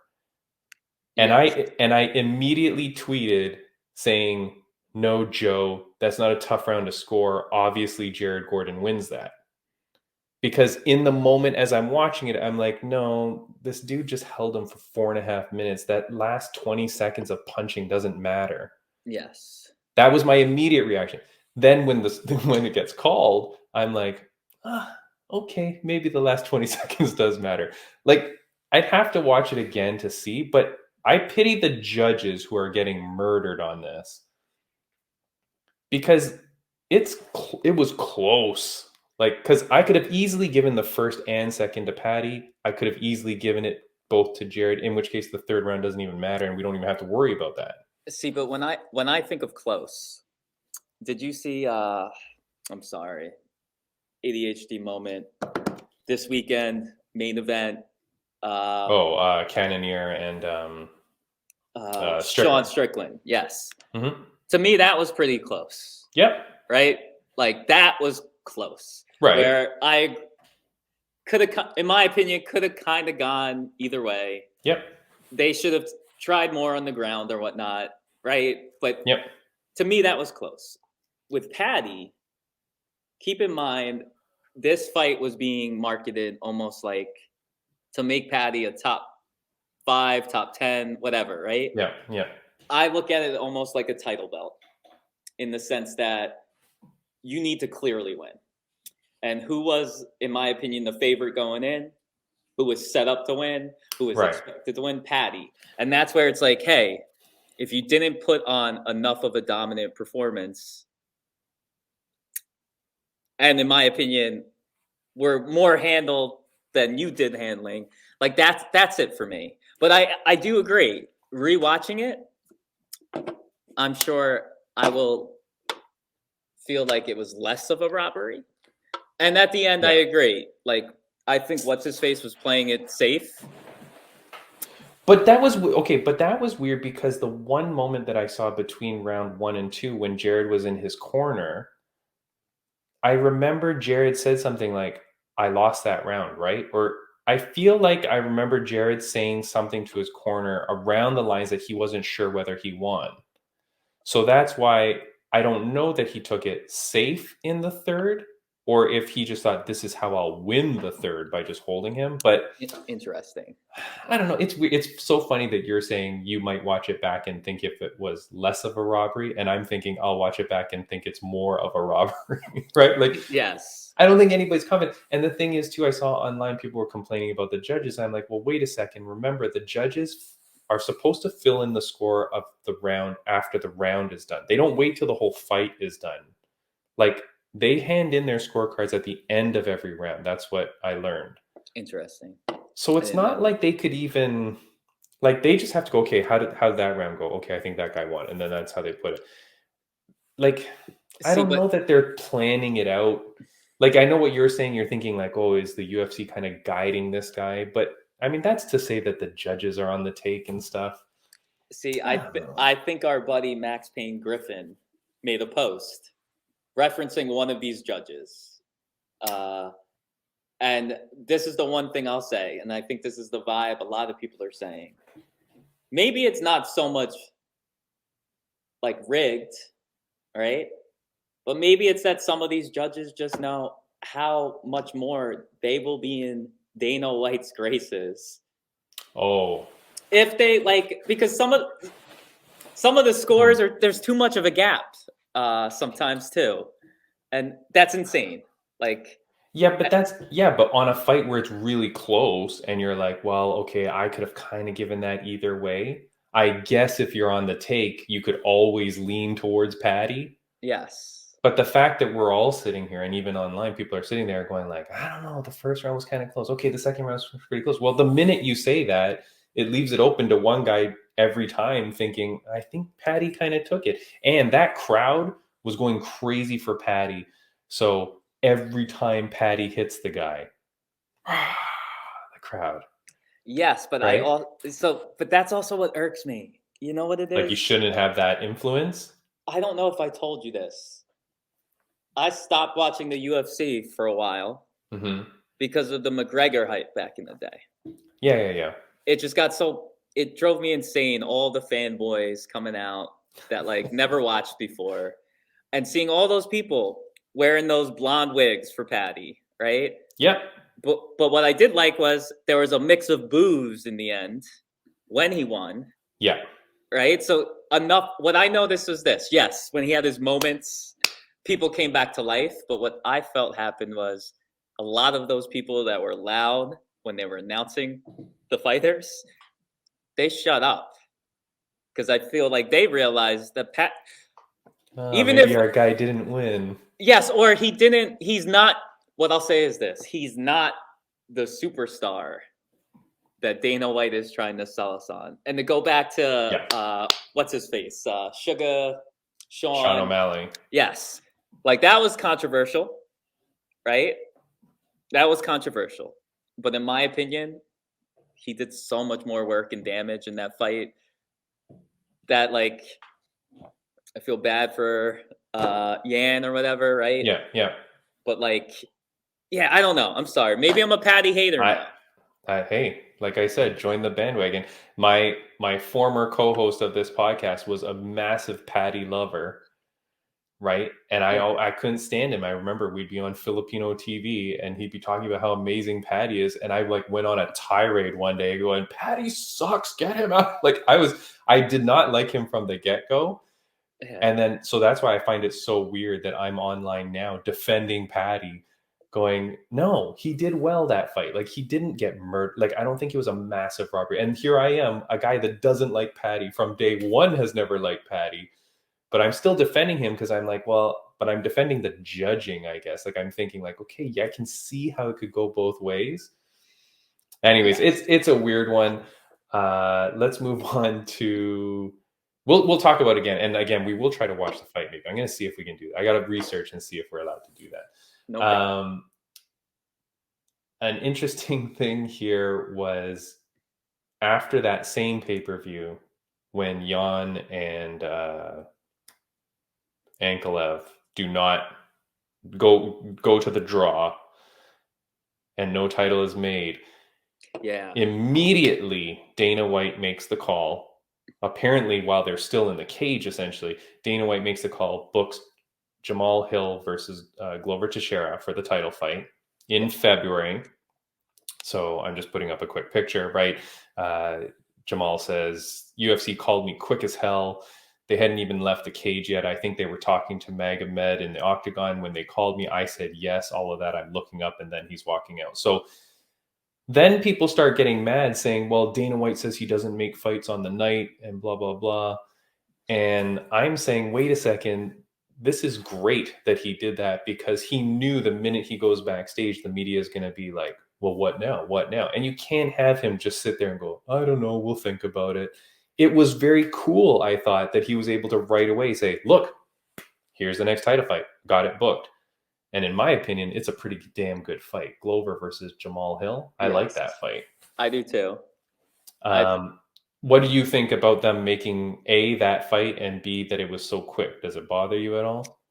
Yes. And I immediately tweeted saying, "No, Joe, that's not a tough round to score. Obviously, Jared Gordon wins that." Because in the moment as I'm watching it, I'm like, no, this dude just held him for 4.5 minutes. That last 20 seconds of punching doesn't matter. Yes. That was my immediate reaction. Then when it gets called, I'm like, okay, maybe the last 20 seconds does matter. Like, I'd have to watch it again to see, but I pity the judges who are getting murdered on this because it was close. Like, because I could have easily given the first and second to Paddy. I could have easily given it both to Jared, in which case the third round doesn't even matter and we don't even have to worry about that. See, but when I think of close, did you see, I'm sorry, ADHD moment, this weekend, main event. Cannonier and Sean Strickland, yes. Mm-hmm. To me, that was pretty close. Yep. Right? Like, that was close. Right. Where I could have, in my opinion, could have kind of gone either way. Yep. They should have tried more on the ground or whatnot, right? But yep. To me, that was close. With Paddy, keep in mind, this fight was being marketed almost like to make Paddy a top 5, top 10, whatever, right? Yeah, yeah. I look at it almost like a title belt in the sense that you need to clearly win. And who was, in my opinion, the favorite going in? Who was set up to win? Who was expected to win? Paddy. And that's where it's like, hey, if you didn't put on enough of a dominant performance, and in my opinion, were more handled than you did handling, like that's it for me. But I do agree. Rewatching it, I'm sure I will feel like it was less of a robbery. And at the end, I agree. Like, I think what's-his-face was playing it safe. But that was okay. But that was weird because the one moment that I saw between round 1 and 2, when Jared was in his corner, I remember Jared said something like, "I lost that round," right? Or I feel like I remember Jared saying something to his corner around the lines that he wasn't sure whether he won. So that's why I don't know that he took it safe in the third, or if he just thought this is how I'll win the third by just holding him. But interesting. I don't know. It's weird. It's so funny that you're saying you might watch it back and think if it was less of a robbery, and I'm thinking I'll watch it back and think it's more of a robbery, right? Like, yes. I don't think anybody's confident. And the thing is, too, I saw online people were complaining about the judges. I'm like, well, wait a second. Remember, the judges are supposed to fill in the score of the round after the round is done. They don't wait till the whole fight is done. Like, they hand in their scorecards at the end of every round. That's what I learned. Interesting. So it's not like they could even, like, they just have to go, okay, how did that round go? Okay, I think that guy won. And then that's how they put it. Like, I don't know that they're planning it out. Like, I know what you're saying. You're thinking like, oh, is the UFC kind of guiding this guy? But I mean, that's to say that the judges are on the take and stuff. See, I think our buddy Max Payne Griffin made a post referencing one of these judges. And this is the one thing I'll say, and I think this is the vibe a lot of people are saying. Maybe it's not so much like rigged, right? But maybe it's that some of these judges just know how much more they will be in Dana White's graces. Oh. If they like, because some of the scores there's too much of a gap sometimes too. And that's insane. Like, but on a fight where it's really close and you're like, well, okay, I could have kind of given that either way. I guess if you're on the take, you could always lean towards Paddy. Yes. But the fact that we're all sitting here and even online, people are sitting there going like, I don't know, the first round was kind of close. Okay, the second round was pretty close. Well, the minute you say that, it leaves it open to one guy every time thinking, I think Paddy kind of took it. And that crowd was going crazy for Paddy. So every time Paddy hits the guy, the crowd. Yes, but right? but that's also what irks me. You know what it is? Like, you shouldn't have that influence? I don't know if I told you this. I stopped watching the UFC for a while because of the McGregor hype back in the day. Yeah. It just got it drove me insane. All the fanboys coming out that like never watched before and seeing all those people wearing those blonde wigs for Paddy, right? Yep. But what I did like was there was a mix of boos in the end when he won. Yeah. Right? So enough. What I noticed was this. Yes, when he had his moments, people came back to life. But what I felt happened was a lot of those people that were loud when they were announcing the fighters, they shut up. Because I feel like they realized that even if our guy didn't win. Yes, or he didn't. He's not. What I'll say is this. He's not the superstar that Dana White is trying to sell us on. And to go back to, what's his face? Sean O'Malley. Yes. Like, that was controversial, right? That was controversial. But in my opinion, he did so much more work and damage in that fight that, like, I feel bad for Yan or whatever, right? Yeah. But, like, yeah, I don't know. I'm sorry. Maybe I'm a Paddy hater now. Hey, like I said, join the bandwagon. My former co-host of this podcast was a massive Paddy lover, right? And I couldn't stand him. I remember we'd be on Filipino TV and he'd be talking about how amazing Paddy is. And I like went on a tirade one day going, Paddy sucks, get him out. Like, I did not like him from the get-go. Yeah. And then, so that's why I find it so weird that I'm online now defending Paddy, going, no, he did well that fight. Like, he didn't get murdered. Like, I don't think it was a massive robbery. And here I am, a guy that doesn't like Paddy from day one, has never liked Paddy, but I'm still defending him because I'm like, well, but I'm defending the judging, I guess. Like, I'm thinking like, okay, yeah, I can see how it could go both ways. Anyways, it's a weird one. Let's move on to, we'll talk about it again. And again, we will try to watch the fight. Maybe I'm going to see if we can do that. I got to research and see if we're allowed to do that. No problem. An interesting thing here was after that same pay-per-view when Yan and Ankalev do not go to the draw and no title is made. Yeah. Immediately, Dana White makes the call. Apparently, while they're still in the cage, essentially, Dana White makes the call, books Jamal Hill versus Glover Teixeira for the title fight in February. So I'm just putting up a quick picture, right? Jamal says, UFC called me quick as hell. They hadn't even left the cage yet. I think they were talking to Magomed in the octagon when they called me. I said, yes, all of that. I'm looking up, and then he's walking out. So then people start getting mad saying, well, Dana White says he doesn't make fights on the night and blah, blah, blah. And I'm saying, wait a second. this is great that he did that, because he knew the minute he goes backstage, the media is going to be like, well, what now? What now? And you can't have him just sit there and go, I don't know, we'll think about it. It was very cool, I thought, that he was able to right away say, look, here's the next title fight. Got it booked. And in my opinion, it's a pretty damn good fight. Glover versus Jamal Hill. I like that fight. I do too. What do you think about them making A, that fight, and B, that it was so quick? Does it bother you at all?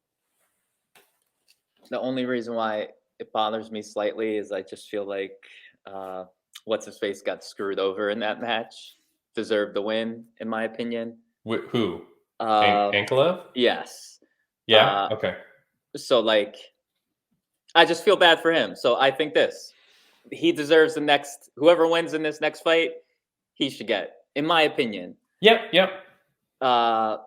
The only reason why it bothers me slightly is I just feel like what's-his-face got screwed over in that match. Deserved the win, in my opinion. Who? Ankalev? Yes. Yeah? Okay. So, like, I just feel bad for him. So I think he deserves the next, whoever wins in this next fight, he should get, in my opinion. Yep. Because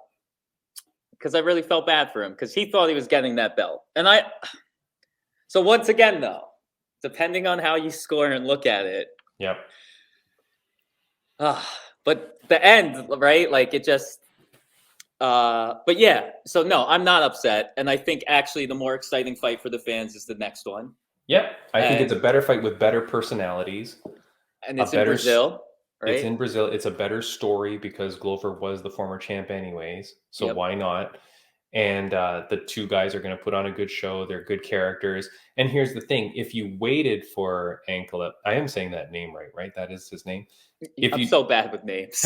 I really felt bad for him, because he thought he was getting that belt. So once again, though, depending on how you score and look at it. Yep. But the end, right? Like, it just, but yeah, so no, I'm not upset. And I think actually the more exciting fight for the fans is the next one. Yep. I think it's a better fight with better personalities. And it's in Brazil, right? It's in Brazil. It's a better story because Glover was the former champ anyways. So why not? And the two guys are going to put on a good show. They're good characters. And here's the thing. If you waited for Ankalev, I am saying that name right? That is his name. I'm so bad with names.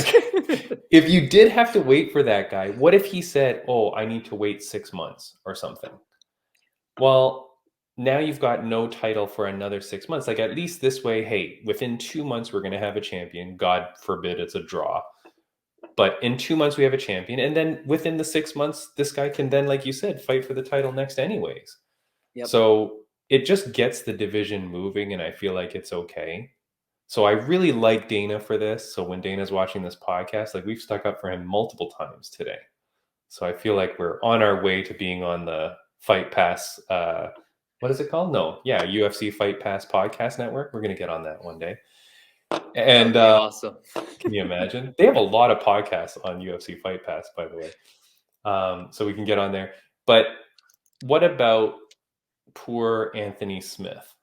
If you did have to wait for that guy, what if he said, oh, I need to wait 6 months or something? Well, now you've got no title for another 6 months. Like, at least this way, hey, within 2 months, we're going to have a champion. God forbid it's a draw. But in 2 months, we have a champion. And then within the 6 months, this guy can then, like you said, fight for the title next anyways. Yep. So it just gets the division moving, and I feel like it's okay. So I really like Dana for this. So when Dana's watching this podcast, like, we've stuck up for him multiple times today. So I feel like we're on our way to being on the Fight Pass. What is it called? No. Yeah. UFC Fight Pass podcast network. We're going to get on that one day. And awesome. Can you imagine? They have a lot of podcasts on UFC Fight Pass, by the way. So we can get on there. But what about poor Anthony Smith?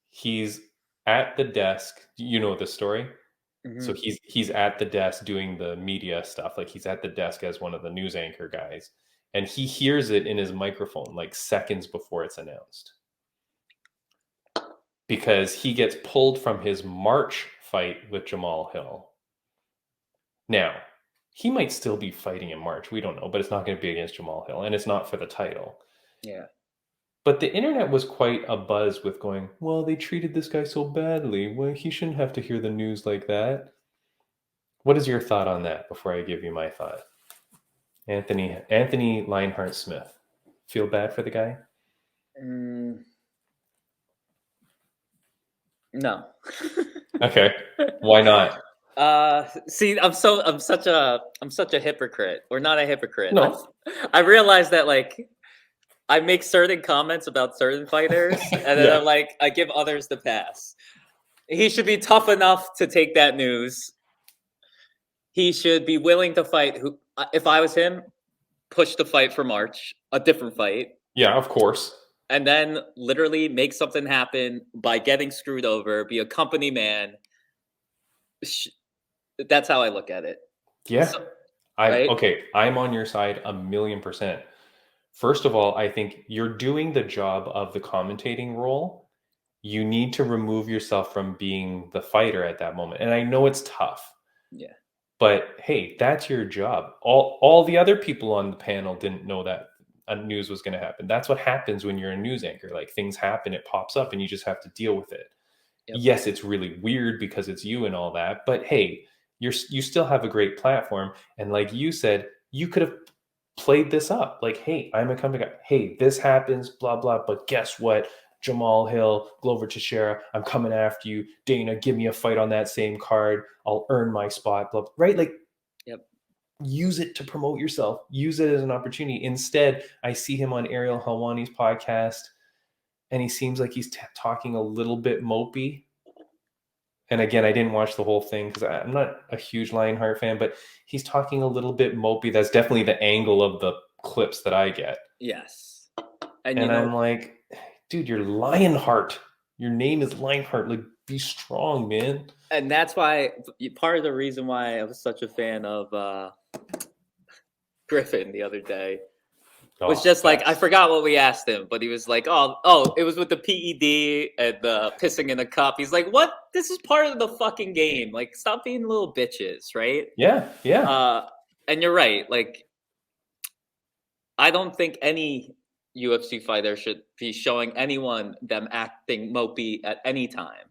He's at the desk. You know the story? Mm-hmm. So he's at the desk doing the media stuff. Like, he's at the desk as one of the news anchor guys. And he hears it in his microphone like seconds before it's announced. Because he gets pulled from his March fight with Jamal Hill. Now, he might still be fighting in March. We don't know, but it's not going to be against Jamal Hill, and it's not for the title. Yeah. But the internet was quite abuzz with going, well, they treated this guy so badly. Well, he shouldn't have to hear the news like that. What is your thought on that before I give you my thought? Anthony Lionheart Smith. Feel bad for the guy? No. Okay. Why not? See, I'm such a hypocrite. Or not a hypocrite. No. I realize that, like, I make certain comments about certain fighters, and then I'm like, I give others the pass. He should be tough enough to take that news. He should be willing to fight. If I was him, push the fight for March, a different fight. Yeah, of course. And then literally make something happen by getting screwed over, be a company man. That's how I look at it. Yeah. So, okay, I'm on your side 1,000,000%. First of all, I think you're doing the job of the commentating role. You need to remove yourself from being the fighter at that moment. And I know it's tough. Yeah. But hey, that's your job. All the other people on the panel didn't know that a news was going to happen. That's what happens when you're a news anchor. Like, things happen, it pops up, and you just have to deal with it. Yep. Yes, it's really weird because it's you and all that, but hey, you still have a great platform. And like you said, you could have played this up. Like, hey, I'm a company guy. Hey, this happens, blah, blah. But guess what? Jamal Hill, Glover Teixeira, I'm coming after you. Dana, give me a fight on that same card. I'll earn my spot. Blah, blah. Right? Like, use it to promote yourself. Use it as an opportunity. Instead, I see him on Ariel Helwani's podcast, and he seems like he's talking a little bit mopey. And again, I didn't watch the whole thing because I'm not a huge Lionheart fan, but he's talking a little bit mopey. That's definitely the angle of the clips that I get. Yes. And I'm like, dude, you're Lionheart. Your name is Lionheart. Like, be strong, man. And that's why part of the reason why I was such a fan of Griffin the other day was just like, I forgot what we asked him, but he was like, oh, it was with the PED and the pissing in a cup. He's like, what? This is part of the fucking game. Like, stop being little bitches, right? Yeah. And you're right. Like, I don't think any UFC fighter should be showing anyone them acting mopey at any time.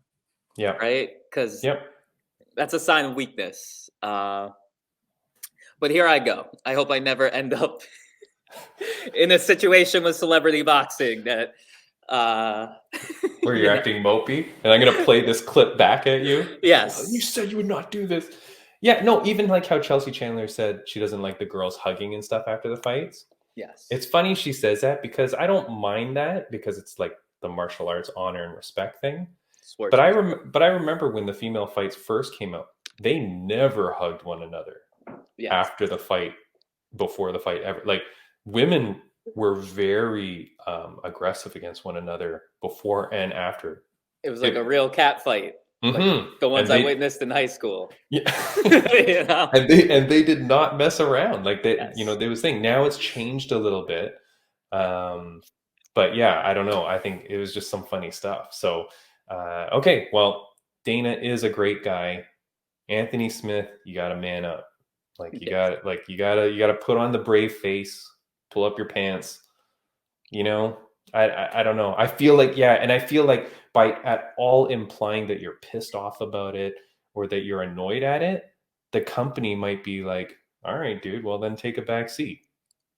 Yeah. Right? Because that's a sign of weakness. But here I go. I hope I never end up in a situation with celebrity boxing that where you're acting mopey, and I'm gonna play this clip back at you. Yes. You said you would not do this. Yeah, no, even like how Chelsea Chandler said she doesn't like the girls hugging and stuff after the fights. Yes. It's funny she says that because I don't mind that because it's like the martial arts honor and respect thing. But I remember when the female fights first came out, they never hugged one another after the fight, before the fight ever. Like, women were very aggressive against one another before and after. It was like a real cat fight. Like the ones I witnessed in high school. Yeah. You know? and they did not mess around. Like they, they was saying now it's changed a little bit. But yeah, I don't know. I think it was just some funny stuff. So okay, well, Dana is a great guy. Anthony Smith, you gotta man up. Like you gotta put on the brave face, pull up your pants. I don't know. I feel like, and I feel like by at all implying that you're pissed off about it or that you're annoyed at it, the company might be like, all right, dude, well then take a back seat.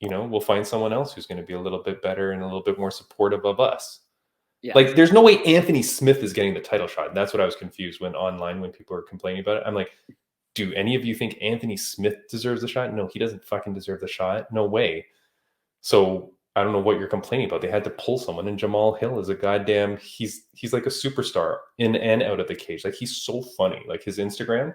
We'll find someone else who's going to be a little bit better and a little bit more supportive of us. Yeah. Like, there's no way Anthony Smith is getting the title shot. And that's what I was confused when people were complaining about it. I'm like, do any of you think Anthony Smith deserves the shot? No, he doesn't fucking deserve the shot. No way. So I don't know what you're complaining about. They had to pull someone, and Jamal Hill is a goddamn, he's like a superstar in and out of the cage. Like, he's so funny. Like, his Instagram,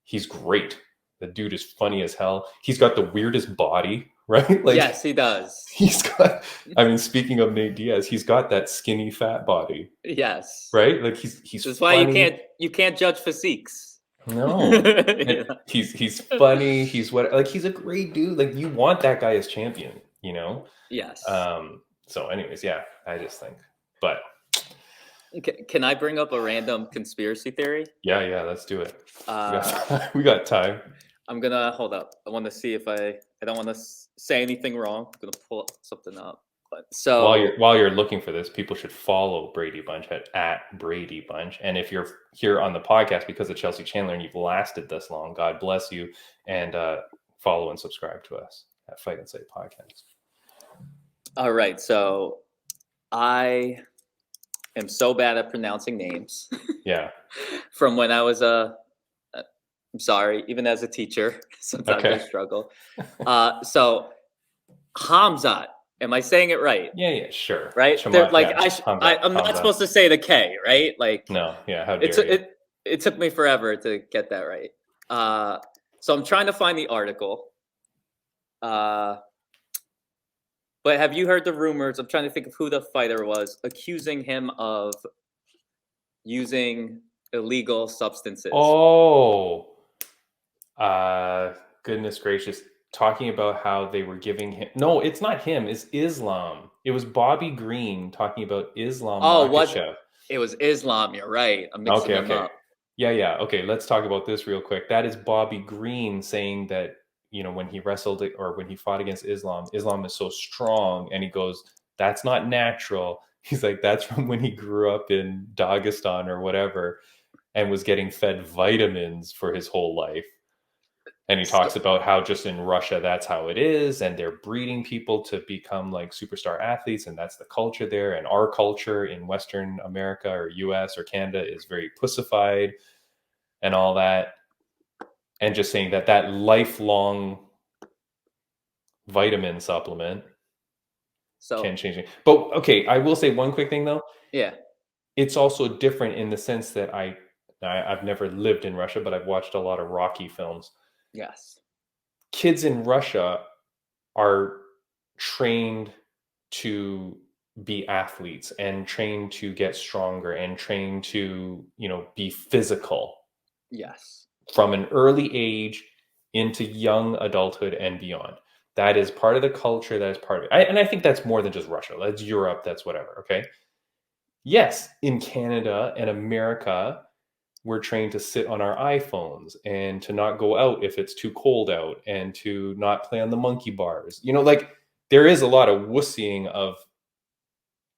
he's great. The dude is funny as hell. He's got the weirdest body, right? Like, yes, he does. He's got, speaking of Nate Diaz, he's got that skinny fat body. Yes. Right? Like, he's That's funny. Why you can't judge physiques. No. He's funny. He's a great dude. Like, you want that guy as champion, Yes. So anyways, I just think, but can I bring up a random conspiracy theory? Yeah, let's do it. We got time. I'm gonna hold up. I want to see if I don't want to say anything wrong. I'm gonna pull something up. But so while you're looking for this, people should follow Braydbunch at Braydbunch. And if you're here on the podcast because of Chelsea Chandler and you've lasted this long, God bless you. And follow and subscribe to us at Fight and Say Podcast. All right, so I am so bad at pronouncing names. Yeah. From when I was I'm sorry, even as a teacher, sometimes I struggle. So Hamzat, am I saying it right? Yeah, sure. Right? I'm not supposed to say the K, right? Like, no, how dare you? It took me forever to get that right. So I'm trying to find the article. But have you heard the rumors? I'm trying to think of who the fighter was accusing him of using illegal substances. Oh, goodness gracious. Talking about how they were giving him. No, it's not him. It's Islam. It was Bobby Green talking about Islam. It was Islam. You're right. I'm mixing them up. Yeah. Okay, let's talk about this real quick. That is Bobby Green saying that, when he wrestled or when he fought against Islam is so strong. And he goes, that's not natural. He's like, that's from when he grew up in Dagestan or whatever and was getting fed vitamins for his whole life. And he talks about how just in Russia, that's how it is. And they're breeding people to become like superstar athletes. And that's the culture there. And our culture in Western America or US or Canada is very pussified and all that. And just saying that lifelong vitamin supplement can change it. But okay, I will say one quick thing though. Yeah. It's also different in the sense that I've never lived in Russia, but I've watched a lot of Rocky films. Yes. Kids in Russia are trained to be athletes and trained to get stronger and trained to, be physical. Yes. From an early age into young adulthood and beyond. That is part of the culture. That is part of it. And I think that's more than just Russia. That's Europe. That's whatever. Okay. Yes, in Canada and America, we're trained to sit on our iPhones and to not go out if it's too cold out and to not play on the monkey bars. There is a lot of wussying of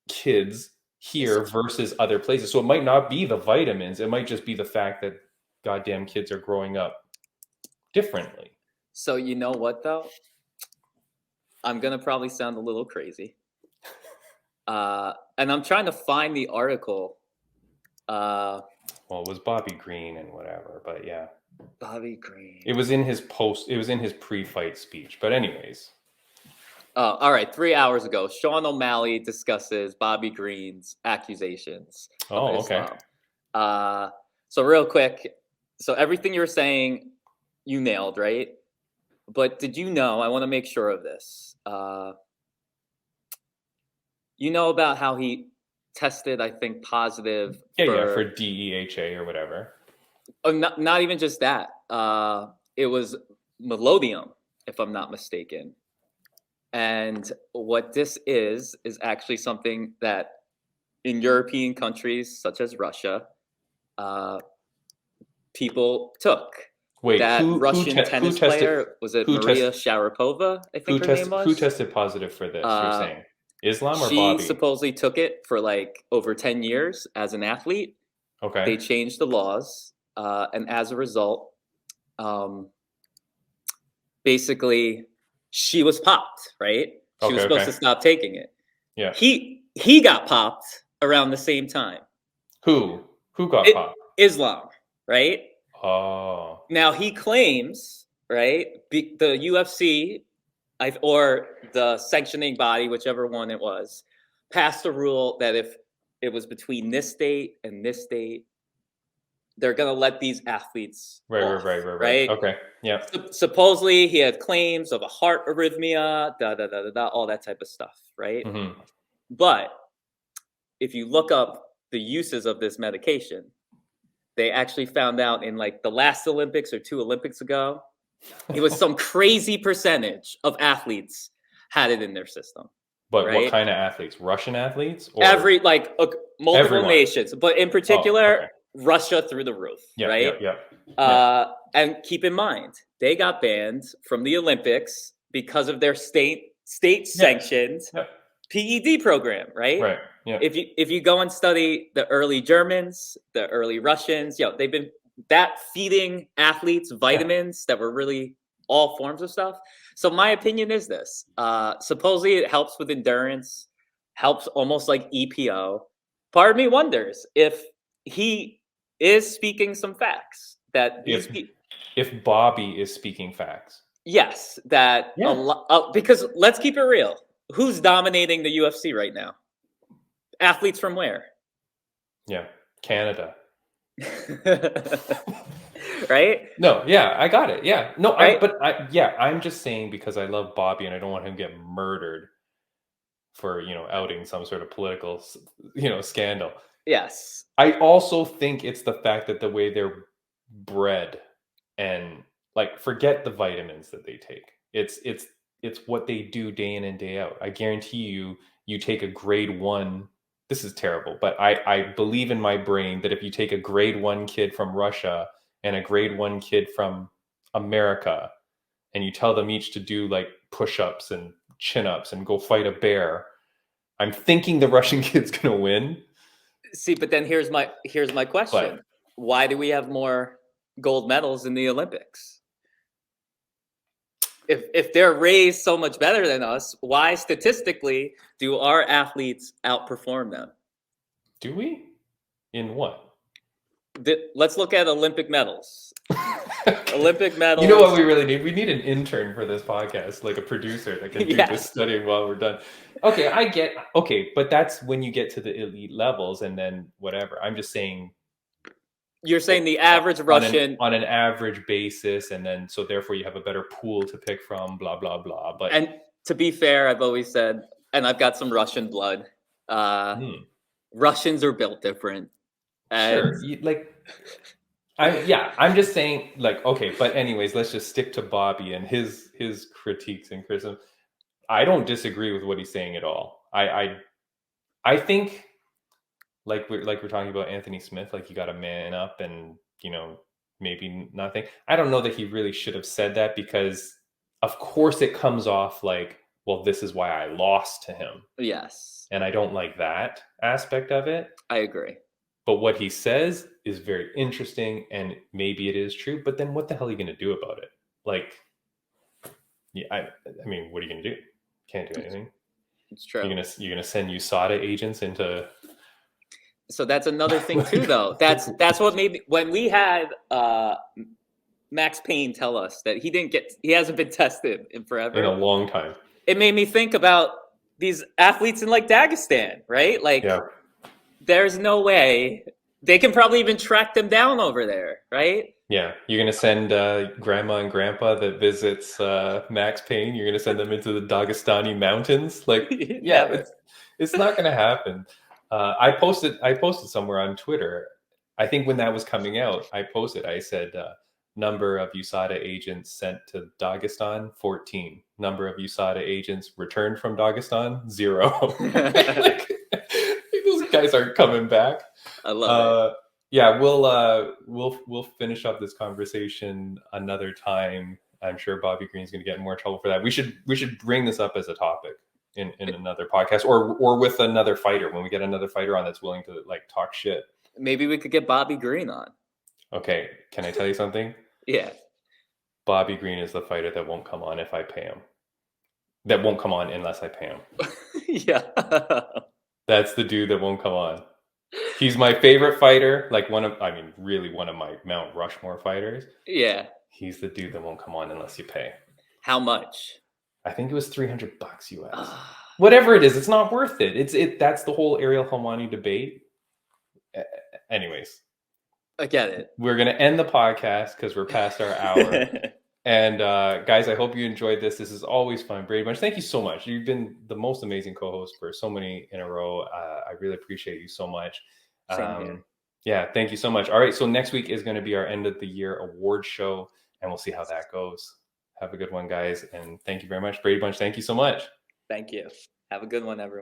kids here versus other places. So it might not be the vitamins. It might just be the fact that goddamn kids are growing up differently. So you know what, though? I'm going to probably sound a little crazy. And I'm trying to find the article. Well, it was Bobby Green and whatever, but yeah. Bobby Green. It was in his pre-fight speech. But anyways. All right. 3 hours ago, Sean O'Malley discusses Bobby Green's accusations. Oh, okay. So real quick. So everything you were saying, you nailed, right? But did you know, I want to make sure of this. You know about how he tested, I think, positive. For DEHA or whatever. Oh, not even just that. It was melodium, if I'm not mistaken. And what this is actually something that in European countries, such as Russia, people took. Wait, that Russian tennis player, was it Maria Sharapova? I think her name was. Who tested positive for this? You're saying Islam or she Bobby? She supposedly took it for like over 10 years as an athlete. Okay. They changed the laws, and as a result, basically, she was popped. Right? She was supposed to stop taking it. Yeah. He got popped around the same time. Who got popped? Islam. Right? Oh. Now he claims, right, the UFC or the sanctioning body, whichever one it was, passed a rule that if it was between this date and this date, they're going to let these athletes off, right? Okay, yeah. Supposedly he had claims of a heart arrhythmia, all that type of stuff, right? Mm-hmm. But if you look up the uses of this medication, they actually found out in like the last Olympics or 2 Olympics ago, it was some crazy percentage of athletes had it in their system. But right? What kind of athletes? Russian athletes? Or Multiple everyone? Nations, but in particular, Russia through the roof, right? Yeah. And keep in mind, they got banned from the Olympics because of their state sanctioned PED program, right? Right. Yeah. If you go and study the early Germans, the early Russians, they've been feeding athletes vitamins that were really all forms of stuff. So my opinion is this: supposedly it helps with endurance, helps almost like EPO. Part of me wonders if he is speaking some facts that if Bobby is speaking facts. Yes, that a lot, because let's keep it real. Who's dominating the UFC right now? Athletes from where? Yeah, Canada. Right? No, yeah, I got it. Yeah. No, right? I'm just saying because I love Bobby and I don't want him to get murdered for, outing some sort of political, scandal. Yes. I also think it's the fact that the way they're bred and forget the vitamins that they take. It's what they do day in and day out. I guarantee you take a grade 1. This is terrible, but I believe in my brain that if you take a grade 1 kid from Russia and a grade 1 kid from America, and you tell them each to do push-ups and chin-ups and go fight a bear, I'm thinking the Russian kid's going to win. See, but then here's my question. Why do we have more gold medals in the Olympics? If they're raised so much better than us, why statistically do our athletes outperform them? Do we? In what? Let's look at Olympic medals. Olympic medals. You know what we really need? We need an intern for this podcast, like a producer that can do this studying while we're done. Okay, but that's when you get to the elite levels and then whatever. I'm just saying. You're saying the average Russian on an average basis, and then so therefore you have a better pool to pick from, blah blah blah. But and To be fair, I've always said, and I've got some Russian blood. Russians are built different. And Sure. I'm just saying, like, okay, but anyways, let's just stick to Bobby and his critiques and criticism. I don't disagree with what he's saying at all. I think like we're talking about Anthony Smith, like you got to man up and, you know, maybe nothing. I don't know that he really should have said that, because of course it comes off like, well, this is why I lost to him. Yes. And I don't like that aspect of it. I agree. But what he says is very interesting, and maybe it is true, but then what the hell are you going to do about it? Like, yeah, I mean, what are you going to do? Can't do anything. It's true. You're gonna send USADA agents into. So that's another thing too, though. That's what made me, when we had Max Payne tell us that he hasn't been tested in forever, in a long time. It made me think about these athletes in like Dagestan, right? Like, there's no way they can probably even track them down over there, right? Yeah, you're gonna send grandma and grandpa that visits Max Payne. You're gonna send them into the Dagestani mountains. Like, yeah, it's not gonna happen. I posted somewhere on Twitter. I think when that was coming out, I said number of USADA agents sent to Dagestan 14. Number of USADA agents returned from Dagestan 0. Like, those guys aren't coming back. I love it. Yeah, we'll finish up this conversation another time. I'm sure Bobby Green's going to get in more trouble for that. We should bring this up as a topic in another podcast, or with another fighter, when we get another fighter on that's willing to like talk shit. Maybe we could get Bobby Green on. Okay, can I tell you something? Yeah. Bobby Green is the fighter that won't come on if I pay him. That won't come on unless I pay him. Yeah. That's the dude that won't come on. He's my favorite fighter, like really one of my Mount Rushmore fighters. Yeah. He's the dude that won't come on unless you pay. How much? I think it was $300 US. Whatever it is, it's not worth it. That's the whole Ariel Helwani debate. Anyways. I get it. We're going to end the podcast because we're past our hour. And guys, I hope you enjoyed this. This is always fun. Braydbunch, thank you so much. You've been the most amazing co-host for so many in a row. I really appreciate you so much. Same here. Yeah, thank you so much. All right, so next week is going to be our end of the year award show, and we'll see how that goes. Have a good one, guys, and thank you very much. Braydbunch, thank you so much. Thank you. Have a good one, everyone.